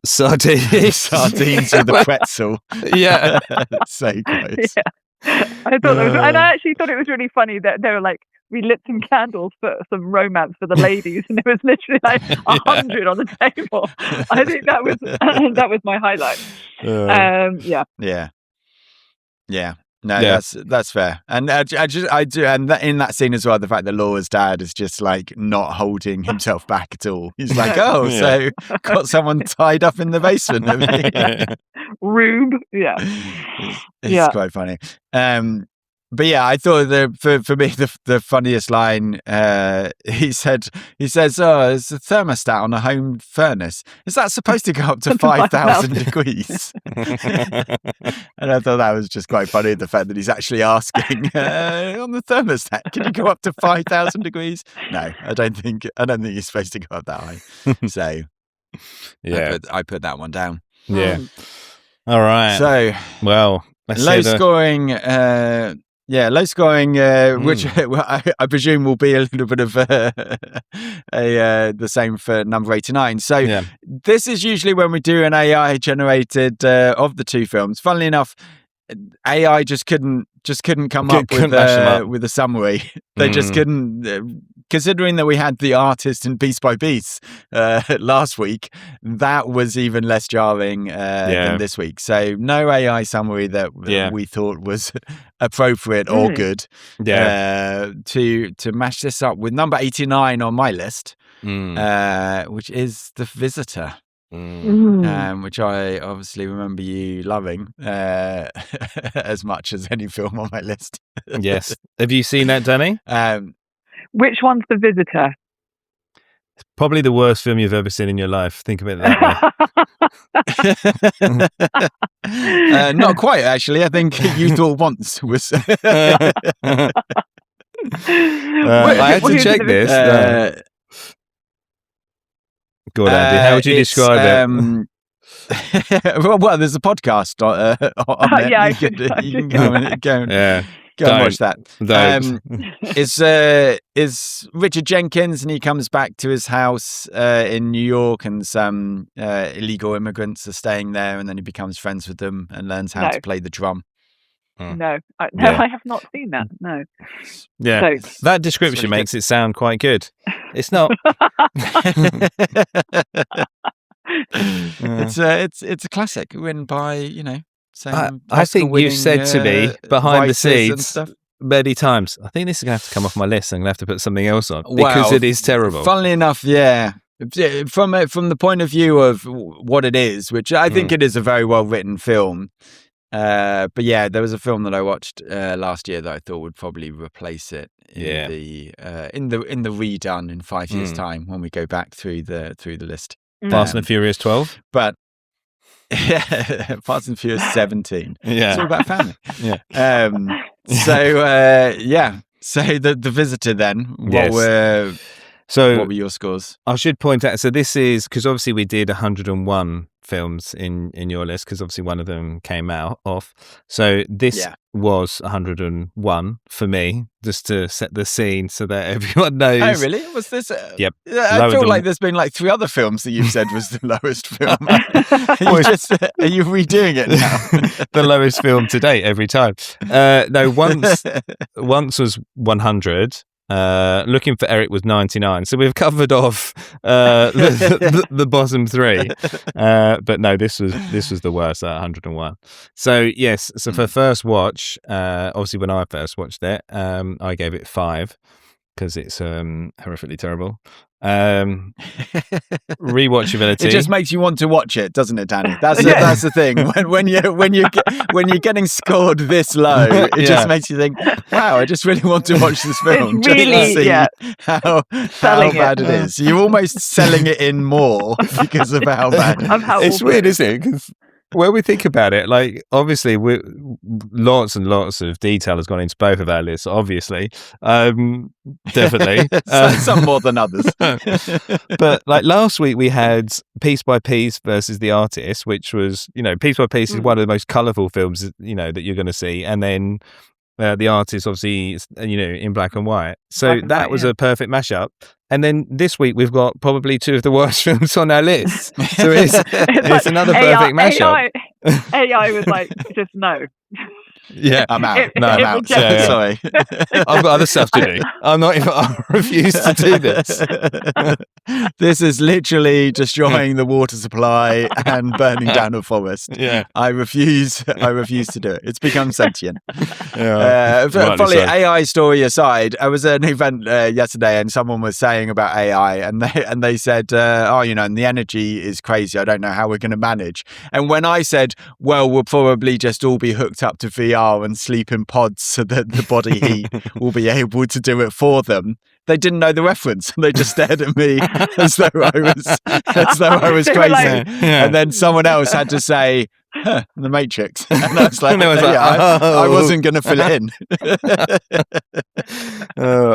sardines, sardines with the pretzel. Yeah, so gross. Yeah. I thought that was, and I actually thought it was really funny that they were like, we lit some candles for some romance for the ladies, and there was literally like 100 on the table. I think that was my highlight. Yeah. No, that's fair, and I do, and in that scene as well, the fact that Laura's dad is just like not holding himself back at all. He's like, so got someone tied up in the basement. Rube, it's quite funny. But yeah, I thought for me the funniest line he says, "Oh, it's a thermostat on a home furnace. Is that supposed to go up to 5,000 degrees?" And I thought that was just quite funny. The fact that he's actually asking on the thermostat, "Can you go up to 5,000 degrees?" No, I don't think you're supposed to go up that high. So yeah, I put that one down. Yeah. All right. So well, low scoring. Low scoring, which I presume will be a little bit of the same for number 89. So this is usually when we do an AI generated of the two films. Funnily enough, AI just couldn't come up with a summary. They just couldn't. Considering that we had the artist in Piece by Piece last week, that was even less jarring than this week. So no AI summary that we thought was appropriate or good to mash this up with number 89 on my list, which is The Visitor. Which I obviously remember you loving as much as any film on my list. Yes. Have you seen that, Dani? Which one's The Visitor? It's probably the worst film you've ever seen in your life. Think of it that way. Not quite, actually. I think You Thought Once was... I had to check this. Go on, Andy. How would you describe it? Well, there's a podcast on there. You can go and watch that. It's Richard Jenkins, and he comes back to his house in New York, and some illegal immigrants are staying there, and then he becomes friends with them and learns how to play the drum. No, I have not seen that. No. Yeah, so, that description makes it sound quite good. It's not. It's a classic written by I think you've said to me behind the scenes many times, I think this is going to have to come off my list. I'm going to have to put something else on because it is terrible. Funnily enough, from the point of view of what it is, which I think it is a very well written film. But there was a film that I watched last year that I thought would probably replace it in the redone in 5 years' time when we go back through the list. Fast and Furious 12, but Fast and Furious 17. Yeah, it's all about family. So the Visitor then. What were your scores? I should point out. So this is because obviously we did 101 films in your list because obviously one of them came off. So this was 101 for me, just to set the scene so that everyone knows. Oh, really? Was this? Yep. I feel like there's been like 3 other films that you've said was the lowest film. Are you redoing it now? The lowest film to date every time. No, once was 100. Looking for Eric was 99, so we've covered off the bottom 3. But no, this was the worst at 101. So yes, so for first watch, obviously when I first watched it, I gave it 5 because it's horrifically terrible. Rewatchability. It just makes you want to watch it, doesn't it, Dani? That's the thing. When you're getting scored this low, it just makes you think, "Wow, I just really want to watch this film just really, to see how bad it is." You're almost selling it in more because of how bad it is. It's weird, isn't it? Because when we think about it, like obviously lots and lots of detail has gone into both of our lists, obviously. Definitely. Some more than others. But like last week we had Piece by Piece versus The Artist, which was, Piece by Piece is one of the most colourful films, that you're going to see. And then The art is obviously, in black and white. So that was a perfect mashup. And then this week we've got probably two of the worst films on our list. So it's another perfect mashup. AI was like, just no. Yeah, I'm out. I'm out. Yeah. Sorry. I've got other stuff to do. I refuse to do this. This is literally destroying the water supply and burning down a forest. Yeah. I refuse to do it. It's become sentient. Yeah. Probably AI story aside, I was at an event yesterday and someone was saying about AI and they said, and the energy is crazy. I don't know how we're going to manage. And when I said, well, we'll probably just all be hooked up to VR and sleep in pods so that the body heat will be able to do it for them, they didn't know the reference. They just stared at me as though I was crazy. Like, And then someone else had to say, The Matrix. And I was like, I wasn't going to fill it in.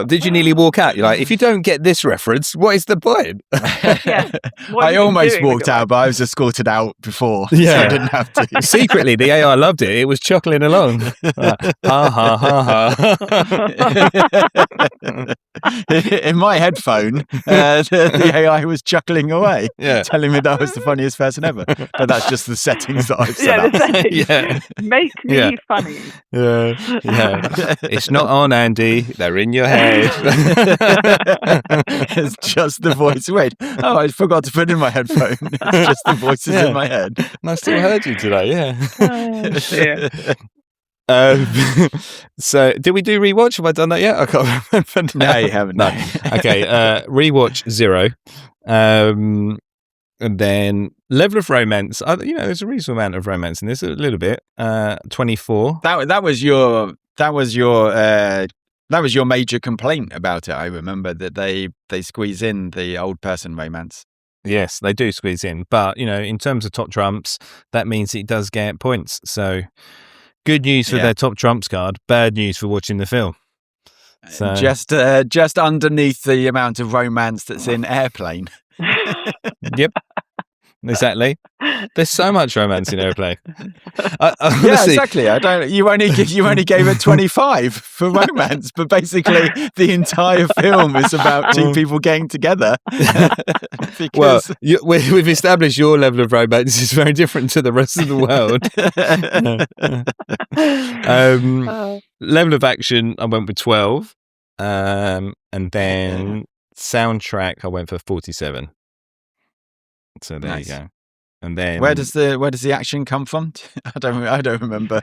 Did you nearly walk out? You're like, if you don't get this reference, what is the point? I almost walked out, but I was escorted out before. So I didn't have to. Secretly, the AI loved it. It was chuckling along. Ha ha ha ha. In my headphone, the AI was chuckling away, telling me that was the funniest person ever. But that's just the settings that I've set up. Make me funny. Yeah. It's not on, Andy. They're in your head. It's just the voice. Wait. Oh, I forgot to put in my headphone. It's just the voices in my head. And I still heard you today, So, did we do rewatch? Have I done that yet? I can't remember. No, you haven't. No. Okay, rewatch 0. And then level of romance. There's a reasonable amount of romance in this, a little bit. 24. That was your major complaint about it. I remember that they squeeze in the old person romance. Yes, they do squeeze in, but in terms of top trumps, that means it does get points. So good news for their top trumps card, bad news for watching the film. So just underneath the amount of romance that's in Airplane. Yep. Exactly. There's so much romance in Airplane. Exactly. You only gave it 25 for romance, but basically the entire film is about two people getting together. We've established your level of romance is very different to the rest of the world. Level of action, I went with 12, and then soundtrack, I went for 47. So there you go. And then where does the action come from? I don't remember.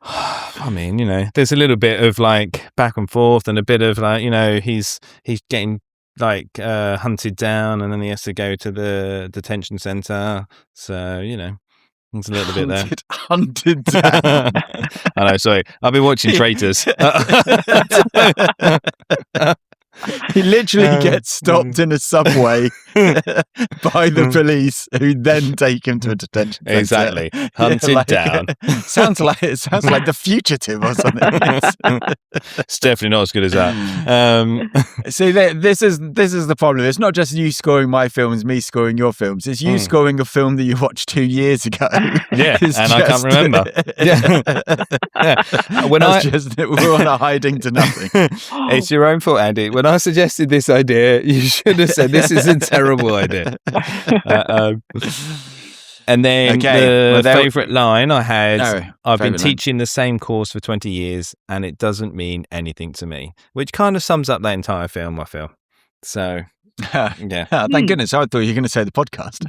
I mean, there's a little bit of like back and forth and a bit of like, he's getting like hunted down and then he has to go to the detention center. So, there's a little bit there. Hunted down. I know, sorry. I've been watching Traitors. He literally gets stopped in a subway by the police, who then take him to a detention center. Exactly, hunted down. Sounds like The Fugitive or something. It's definitely not as good as that. See, this is the problem. It's not just you scoring my films, me scoring your films. It's you scoring a film that you watched 2 years ago. Yeah, I can't remember. We're on a hiding to nothing. It's your own fault, Andy. When I suggested this idea, you should have said this is a terrible idea. And then the favourite line I had, I've been teaching the same course for 20 years and it doesn't mean anything to me, which kind of sums up that entire film, I feel. So, yeah. Thank goodness. I thought you were going to say the podcast.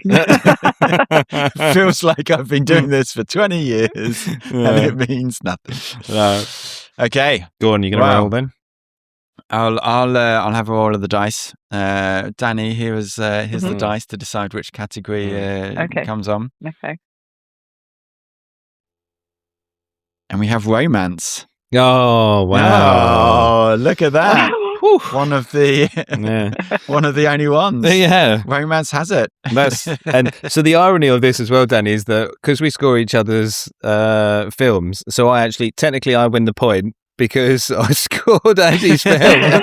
Feels like I've been doing this for 20 years and it means nothing. Okay. Go on, you're going to roll then? I'll have a roll of the dice. Dani, here's the dice to decide which category comes on. Okay. And we have romance. Oh wow! Oh, look at that. One of the only ones. Yeah, romance has it. And so the irony of this as well, Dani, is that because we score each other's films, so I win the point because I scored Andy's film.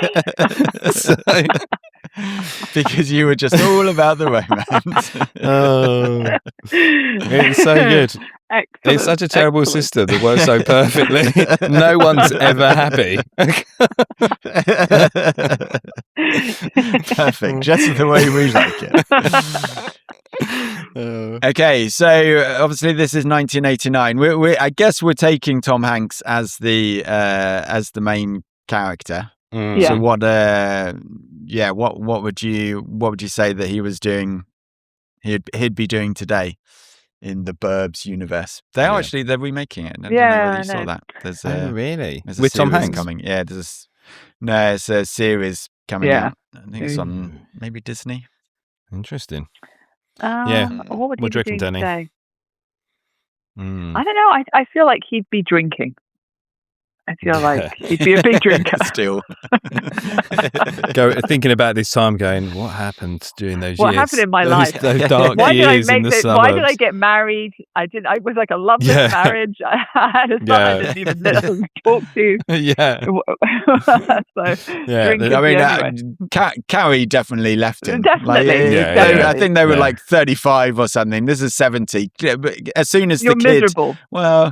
Because you were just all about the romance. Oh, it's so good. Excellent. It's such a terrible system that works so perfectly. No one's ever happy. Perfect, just the way we like it. Okay, so obviously this is 1989. I guess we're taking Tom Hanks as the main character. Yeah. So what would you say that he was doing? He'd be doing today in the Burbs universe. They're remaking it. I don't know whether you saw that. There's really? There's a With Tom series Hanks coming. Yeah, it's a series coming out. I think it's on maybe Disney. Interesting. What would he do you be reckon, doing Dani? today? I don't know. I feel like he'd be drinking. I feel like he'd be a big drinker. Still. Thinking about this time going, what happened during those years? What happened in my life? Those dark years in the suburbs. Why did I get married? I was like a loveless marriage. I had a son I didn't even talk to. Carrie definitely left him. Definitely. I think they were like 35 or something. This is 70. As soon as You're the kid... miserable. Well,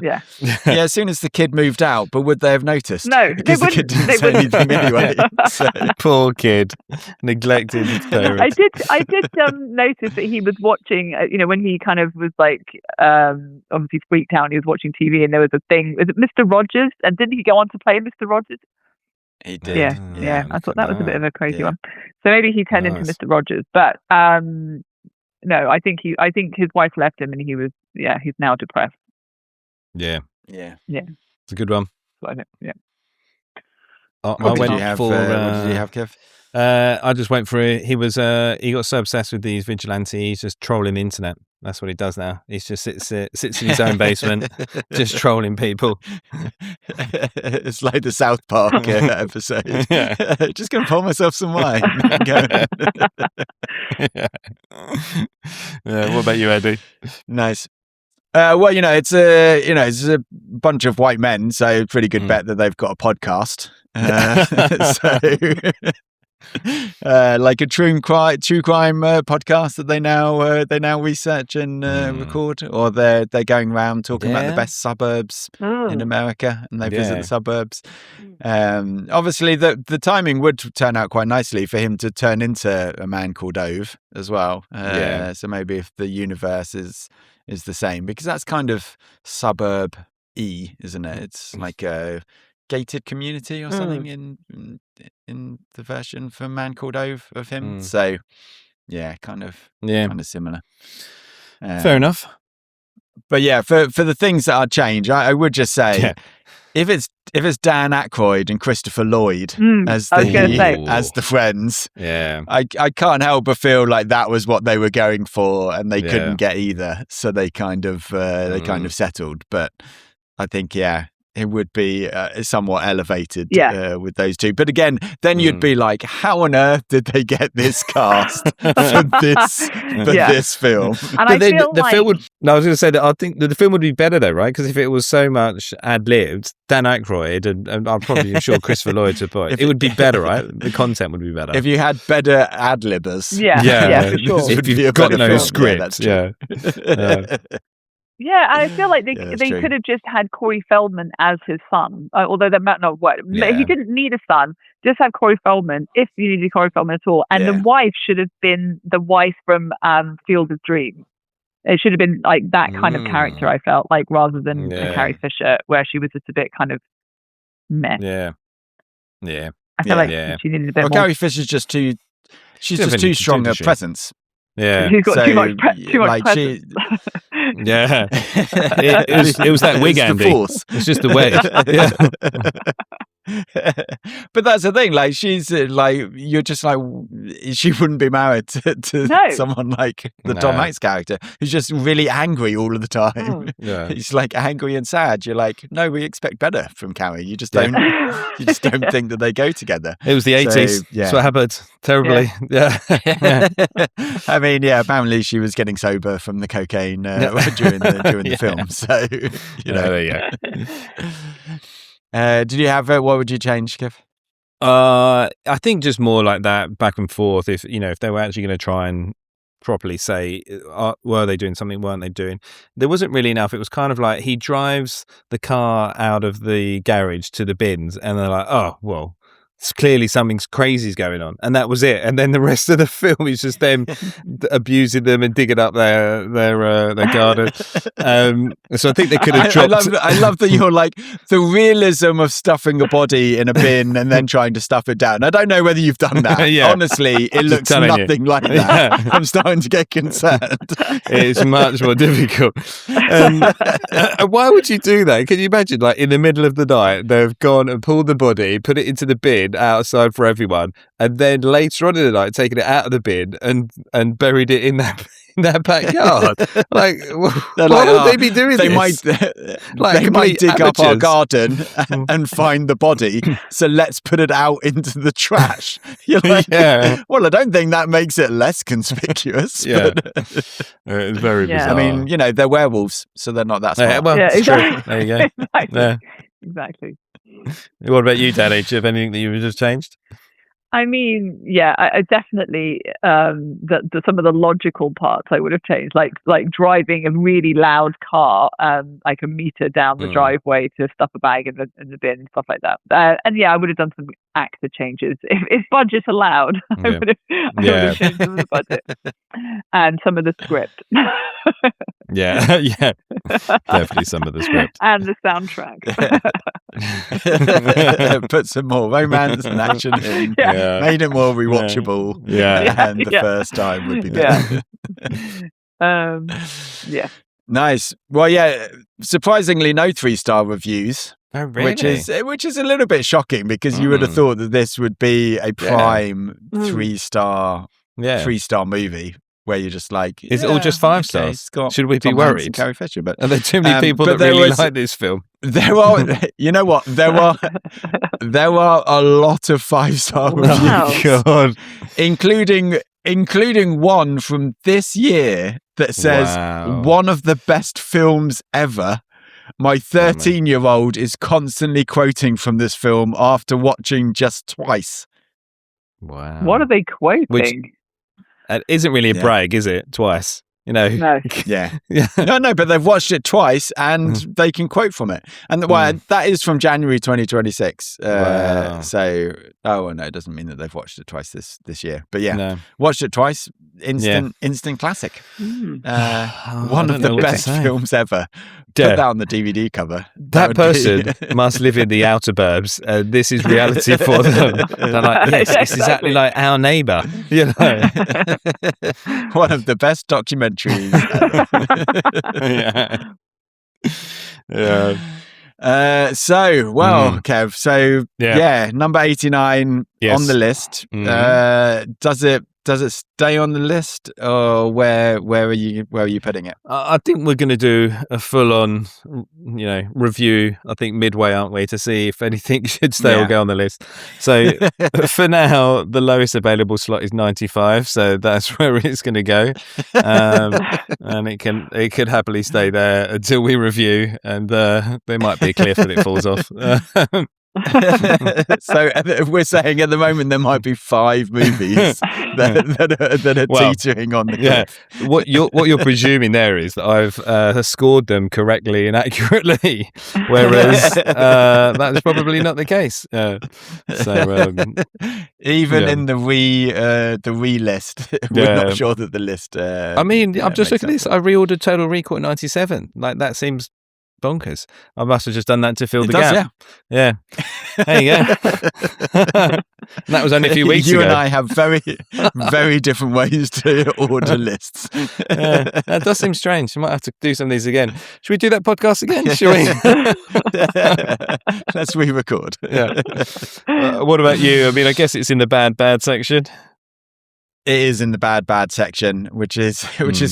as soon as the kid moved out, but would they have noticed? No, because the kid didn't say anything anyway. So. Poor kid, neglected his parents. I did notice that he was watching. When he kind of was like, obviously freaked out, and he was watching TV, and there was a thing. Was it Mr. Rogers? And didn't he go on to play Mr. Rogers? He did. Yeah. I thought that was a bit of a crazy one. So maybe he turned into Mr. Rogers, but no, I think his wife left him, and he's now depressed. Yeah. It's a good one. Yeah. What did you have, Kev? I just went for it. He got so obsessed with these vigilantes, he's just trolling the internet. That's what he does now. He just sits in his own basement, just trolling people. It's like the South Park episode. Just gonna pour myself some wine. What about you, Eddie? Nice. Well, it's a bunch of white men, so pretty good bet that they've got a podcast. Like a true crime podcast that they now research and record, or they're going around talking about the best suburbs in America, and they visit the suburbs. Obviously, the timing would turn out quite nicely for him to turn into a man called Ove as well. So maybe if the universe is the same, because that's kind of suburb-y, isn't it? It's like a gated community or something in the version for Man Called Ove of him. So kind of similar. Fair enough. But for the things that I'd change, I would just say if it's Dan Aykroyd and Christopher Lloyd as the friends, I can't help but feel like that was what they were going for, and they couldn't get either, so they kind of settled. But I think it would be somewhat elevated with those two. But again, then you'd be like, how on earth did they get this cast for this film? And the film would... No, I was going to say that I think the film would be better though, right? Because if it was so much ad-libbed, Dan Aykroyd and I'm probably sure Christopher Lloyd to point, it would be better, right? The content would be better. If you had better ad-libbers. For sure. If you've got no script. Yeah, I feel like they could have just had Corey Feldman as his son, although that might not work. He didn't need a son, just have Corey Feldman, if you needed Corey Feldman at all. And the wife should have been the wife from Field of Dreams. It should have been like that kind of character, I felt like, rather than Carrie Fisher, where she was just a bit kind of meh. Yeah. I feel like she needed a bit more. Carrie Fisher's just too strong a presence. Yeah, she's got too much presence. It was that wig, Andy. It's just the wig. But that's the thing. Like, she's like, you're just like, she wouldn't be married to someone like the Tom Hanks character, who's just really angry all of the time. He's like angry and sad. You're like, no, we expect better from Carrie. You just don't. You just don't think that they go together. It was the 80s. That's what happened terribly. I mean, apparently she was getting sober from the cocaine during the film. So there you go. Did you have what would you change, Kev? I think just more like that back and forth. If they were actually going to try and properly say, were they doing something, weren't they doing? There wasn't really enough. It was kind of like he drives the car out of the garage to the bins, and they're like, oh, well, it's clearly something crazy's going on, and that was it. And then the rest of the film is just them abusing them and digging up their garden. So I think they could have dropped. I love that you're like the realism of stuffing a body in a bin and then trying to stuff it down. I don't know whether you've done that. Honestly, it looks nothing like that. Yeah. I'm starting to get concerned. It's much more difficult. Why would you do that? Can you imagine, like in the middle of the night, they've gone and pulled the body, put it into the bin outside for everyone, and then later on in the night taken it out of the bin and buried it in that backyard. Like, why would they be doing this? They might dig up our garden and find the body, so let's put it out into the trash. You're like, well, I don't think that makes it less conspicuous. Yeah, it's very bizarre. I mean, they're werewolves, so they're not that smart. Exactly. True. There you go. Exactly. What about you, Dani? Do you have anything that you would have changed? I mean, I definitely some of the logical parts I would have changed, like driving a really loud car, like a meter down the driveway to stuff a bag in the bin and stuff like that. And I would have done some actor changes if budget allowed. I would have changed some of the budget and some of the script. Definitely some of the script and the soundtrack. Put some more romance and action in. Made it more rewatchable. And the first time would be better. Nice. Well, surprisingly no 3-star reviews. Oh, really? Which is a little bit shocking, because you would have thought that this would be a prime 3-star movie. Where you're just like, is it all just 5 stars? Should we be worried? Carrie Fisher, but are there too many people that really like this film? There are, you know what? There are a lot of 5-star reviews, oh, God, including one from this year that says one of the best films ever. My 13-year-old is constantly quoting from this film after watching just twice. Wow, what are they quoting? It isn't really a brag, is it? Twice, No. No, but they've watched it twice and they can quote from it. And that is from January 2026. Wow. So, no, it doesn't mean that they've watched it twice this year. But watched it twice. Instant classic. One of the best films ever. Put that on the DVD cover. That person must live in the outer burbs. This is reality for them. They're like, yes, it's exactly like Our Neighbour. One of the best documentaries ever. Kev. So number 89 on the list. Does it stay on the list, or where are you putting it? I think we're going to do a full on, review. I think midway, aren't we, to see if anything should stay or go on the list. So for now, the lowest available slot is 95. So that's where it's going to go, and it could happily stay there until we review. And there might be a cliff that it falls off. So we're saying at the moment there might be 5 movies that are teetering on the cliff. What you're presuming there is that I've scored them correctly and accurately, whereas that's probably not the case. Even in the re list, we're not sure that the list. I mean, I'm just looking at this. I reordered Total Recall at 97. Like, that seems bonkers. I must have just done that to fill the gap. Yeah. There you go. That was only a few weeks ago. You and I have very, very different ways to order lists. That does seem strange. We might have to do some of these again. Should we do that podcast again? Shall we? Let's re-record. What about you? I mean, I guess it's in the bad section. It is in the bad section, which is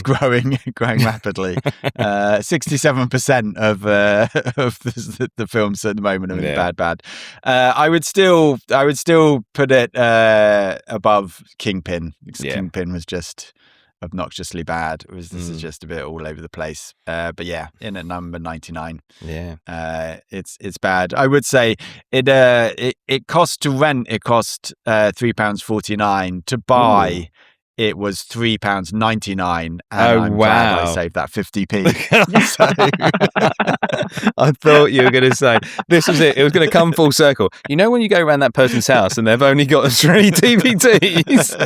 growing rapidly. 67% of the films at the moment are in bad. I would still put it above Kingpin, because Kingpin was just obnoxiously bad. This is just a bit all over the place. But in at number 99. It's bad. I would say it cost to rent. It cost £3.49 to buy. it was £3.99, and I'm glad I saved that 50p. I thought you were going to say this was it. It was going to come full circle. You know when you go around that person's house and they've only got 3 DVDs.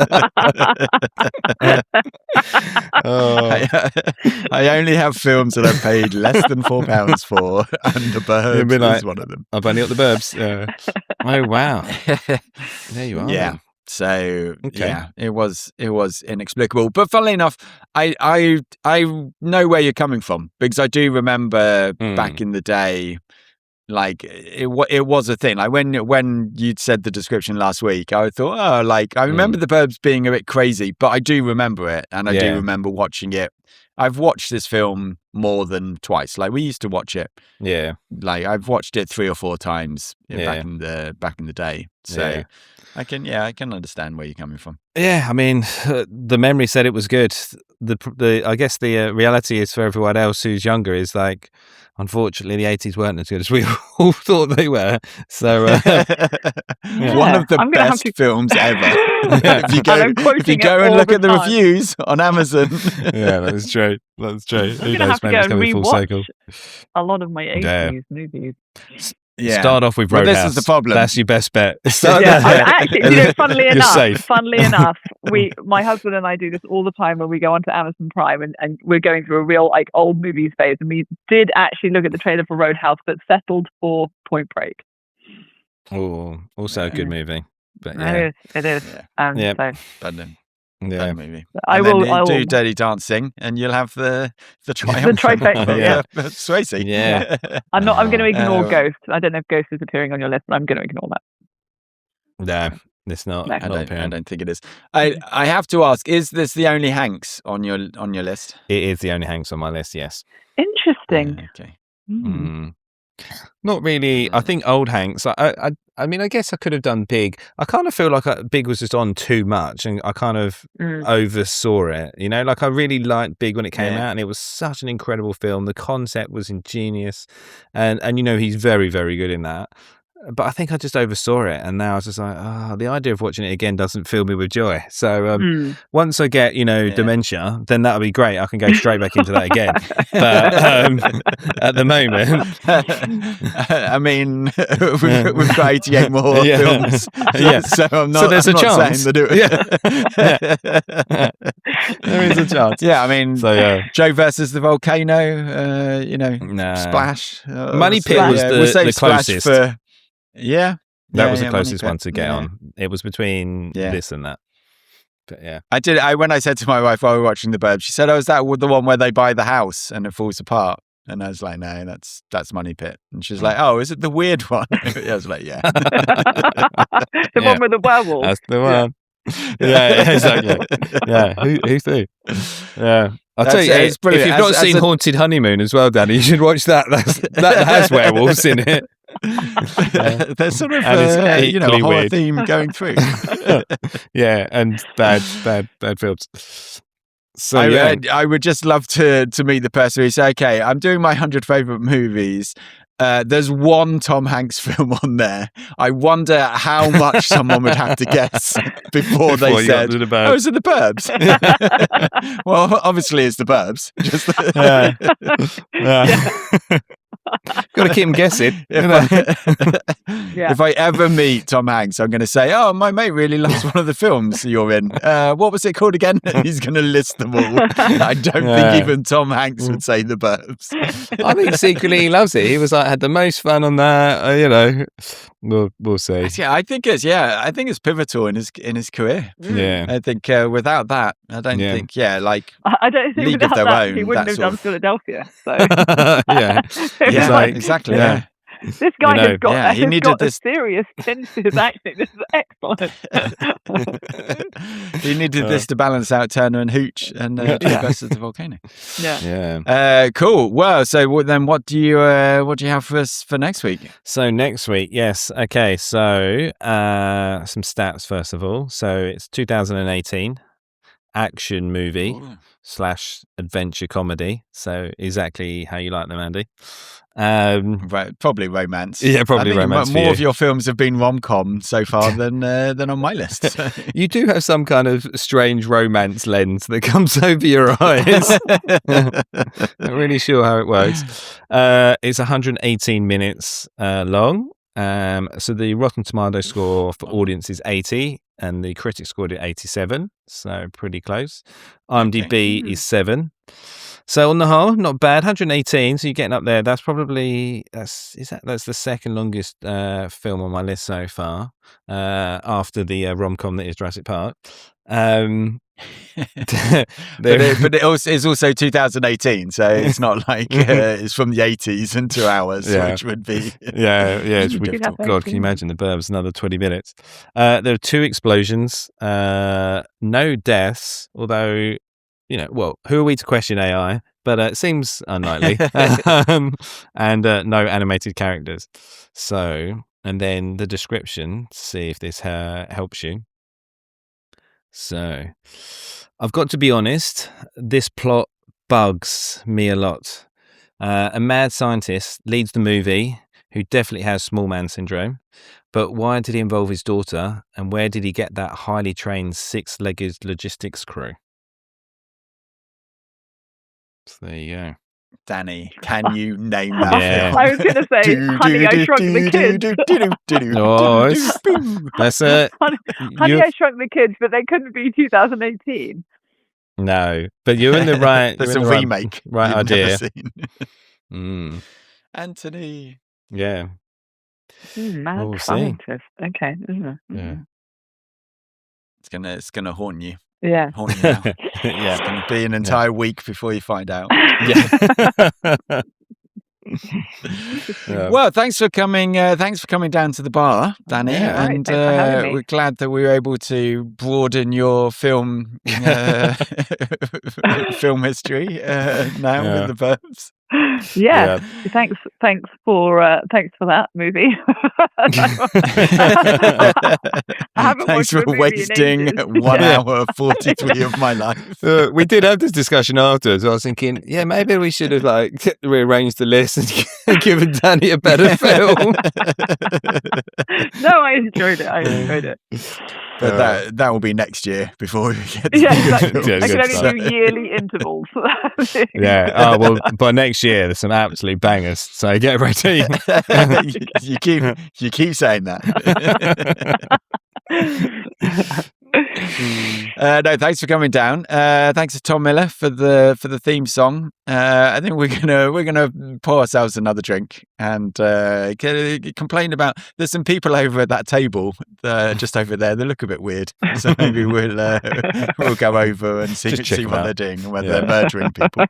I only have films that I paid less than £4 for, and The Burbs is one of them. I've only got The Burbs. Oh wow! There you are. Yeah. Then. So yeah, it was inexplicable. But funnily enough, I know where you're coming from, because I do remember back in the day, like it was a thing. Like when you'd said the description last week, I thought, I remember The Burbs being a bit crazy, but I do remember it, and I do remember watching it. I've watched this film more than twice. Like we used to watch it. Yeah. Like I've watched it 3 or 4 times back in the day. So I can understand where you're coming from. Yeah, I mean, the memory said it was good. I guess the reality is for everyone else who's younger is like, unfortunately, the 80s weren't as good as we all thought they were. So one of the best films ever. If you go and look at the reviews on Amazon. Yeah, that's true. That's true. Who knows? Maybe it's coming full circle. A lot of my 80s movies. Yeah. Start off with Roadhouse. This is the problem. That's your best bet. Actually, funnily enough, my husband and I do this all the time when we go onto Amazon Prime, and we're going through a real like old movies phase, and we did actually look at the trailer for Roadhouse, but settled for Point Break. Oh, also a good movie. But it is. Bad movie. I will do Dirty Dancing, and you'll have the triumph. The trifecta. Swayze. Yeah. I'm going to ignore Ghost. I don't know if Ghost is appearing on your list, but I'm going to ignore that. No, it's not. No. I don't think it is. I have to ask: is this the only Hanks on your list? It is the only Hanks on my list. Yes. Interesting. Okay. Not really. I think old Hanks. I mean, I guess I could have done Big. I kind of feel like Big was just on too much, and I kind of oversaw it. You know, like I really liked Big when it came out, and it was such an incredible film. The concept was ingenious, and you know he's very, very good in that. But I think I just oversaw it, and now I was just like, the idea of watching it again doesn't fill me with joy. So once I get, dementia, then that'll be great. I can go straight back into that again. But at the moment, I mean, we've got 88 more films. So I'm not. So there's a chance. Saying that there is a chance. Yeah, I mean, Joe versus the volcano. Splash. Money Pit was the closest. That was the closest one to get on. It was between this and that. But when I said to my wife while we were watching The Burbs, she said, "Oh, is that the one where they buy the house and it falls apart?" And I was like, "No, that's Money Pit." And she's like, "Oh, is it the weird one?" I was like, "Yeah." The one with the werewolf. That's the one. Yeah, exactly. Yeah, who knew? Yeah. I'll tell you, if you've not seen Haunted Honeymoon as well, Dani, you should watch that. That has werewolves in it. There's sort of a horror theme going through. Yeah, and bad films. So I would just love to meet the person who say, "Okay, I'm doing my 100 favorite movies. There's one Tom Hanks film on there. I wonder how much someone would have to guess before they said, oh, is it The Burbs?" Well, obviously it's The Burbs. Just got to keep them guessing. If I ever meet Tom Hanks, I'm going to say, "Oh, my mate really loves one of the films you're in. What was it called again?" He's going to list them all. I don't think even Tom Hanks would say The Burbs. I think secretly he loves it. He was like, had the most fun on that. We'll see. Yeah, I think it's pivotal in his career. Yeah, I think without that, I don't think. I don't think League of Their Own. He wouldn't have done Philadelphia. So yeah, exactly. Yeah. This guy has got, he needed a serious tinge to his acting. This is excellent. He needed this to balance out Turner and Hooch and versus the volcano. Yeah. Cool. Well, so then what do you have for us for next week? So next week, yes. Okay. So some stats first of all. So it's 2018 action movie / adventure comedy. So exactly how you like them, Andy. Right, probably romance. Yeah, probably romance. More of your films have been rom-com so far than on my list. So. You do have some kind of strange romance lens that comes over your eyes. Not really sure how it works. It's 118 minutes long. So the Rotten Tomato score for audience is 80, and the critics scored it 87. So pretty close. IMDb is 7. So on the whole, not bad. 118. So you're getting up there. That's probably that's the second longest film on my list so far, after the rom-com that is Jurassic Park. But it also is also 2018, so it's not like it's from the 80s in 2 hours, which would be God, can you imagine the Burbs? Another 20 minutes. There are 2 explosions, no deaths, although. Who are we to question AI? But it seems unlikely. And no animated characters. So, and then the description, see if this helps you. So, I've got to be honest, this plot bugs me a lot. A mad scientist leads the movie, who definitely has small man syndrome. But why did he involve his daughter? And where did he get that highly trained 6-legged logistics crew? So there you go. Dani, can you name that? Yeah. I was going to say, Honey, I Shrunk the Kids. That's it. Honey, I Shrunk the Kids, but they couldn't be 2018. No, but you're in the right. That's a remake. Right idea. Anthony. Yeah. Mad scientist. Okay. Yeah. It's gonna haunt you. Yeah. Haunt you now. It's going to be an entire week before you find out. Yeah. Well, thanks for coming. Thanks for coming down to the bar, Dani. Yeah, and we're glad that we were able to broaden your film film history now with the Burbs. Yeah. Thanks for that movie. Thanks for wasting 1 hour 43 of my life. We did have this discussion afterwards. I was thinking, maybe we should have rearranged the list and given Dani a better film. No, I enjoyed it. But that will be next year before we get to exactly. I can only do yearly intervals. Yeah. Well, by next year there's some absolute bangers. So get ready. you keep saying that. No, thanks for coming down. Thanks to Tom Miller for the theme song. I think we're gonna pour ourselves another drink and complain about. There's some people over at that table just over there. They look a bit weird, so maybe we'll go over and see what they're doing and whether they're murdering people.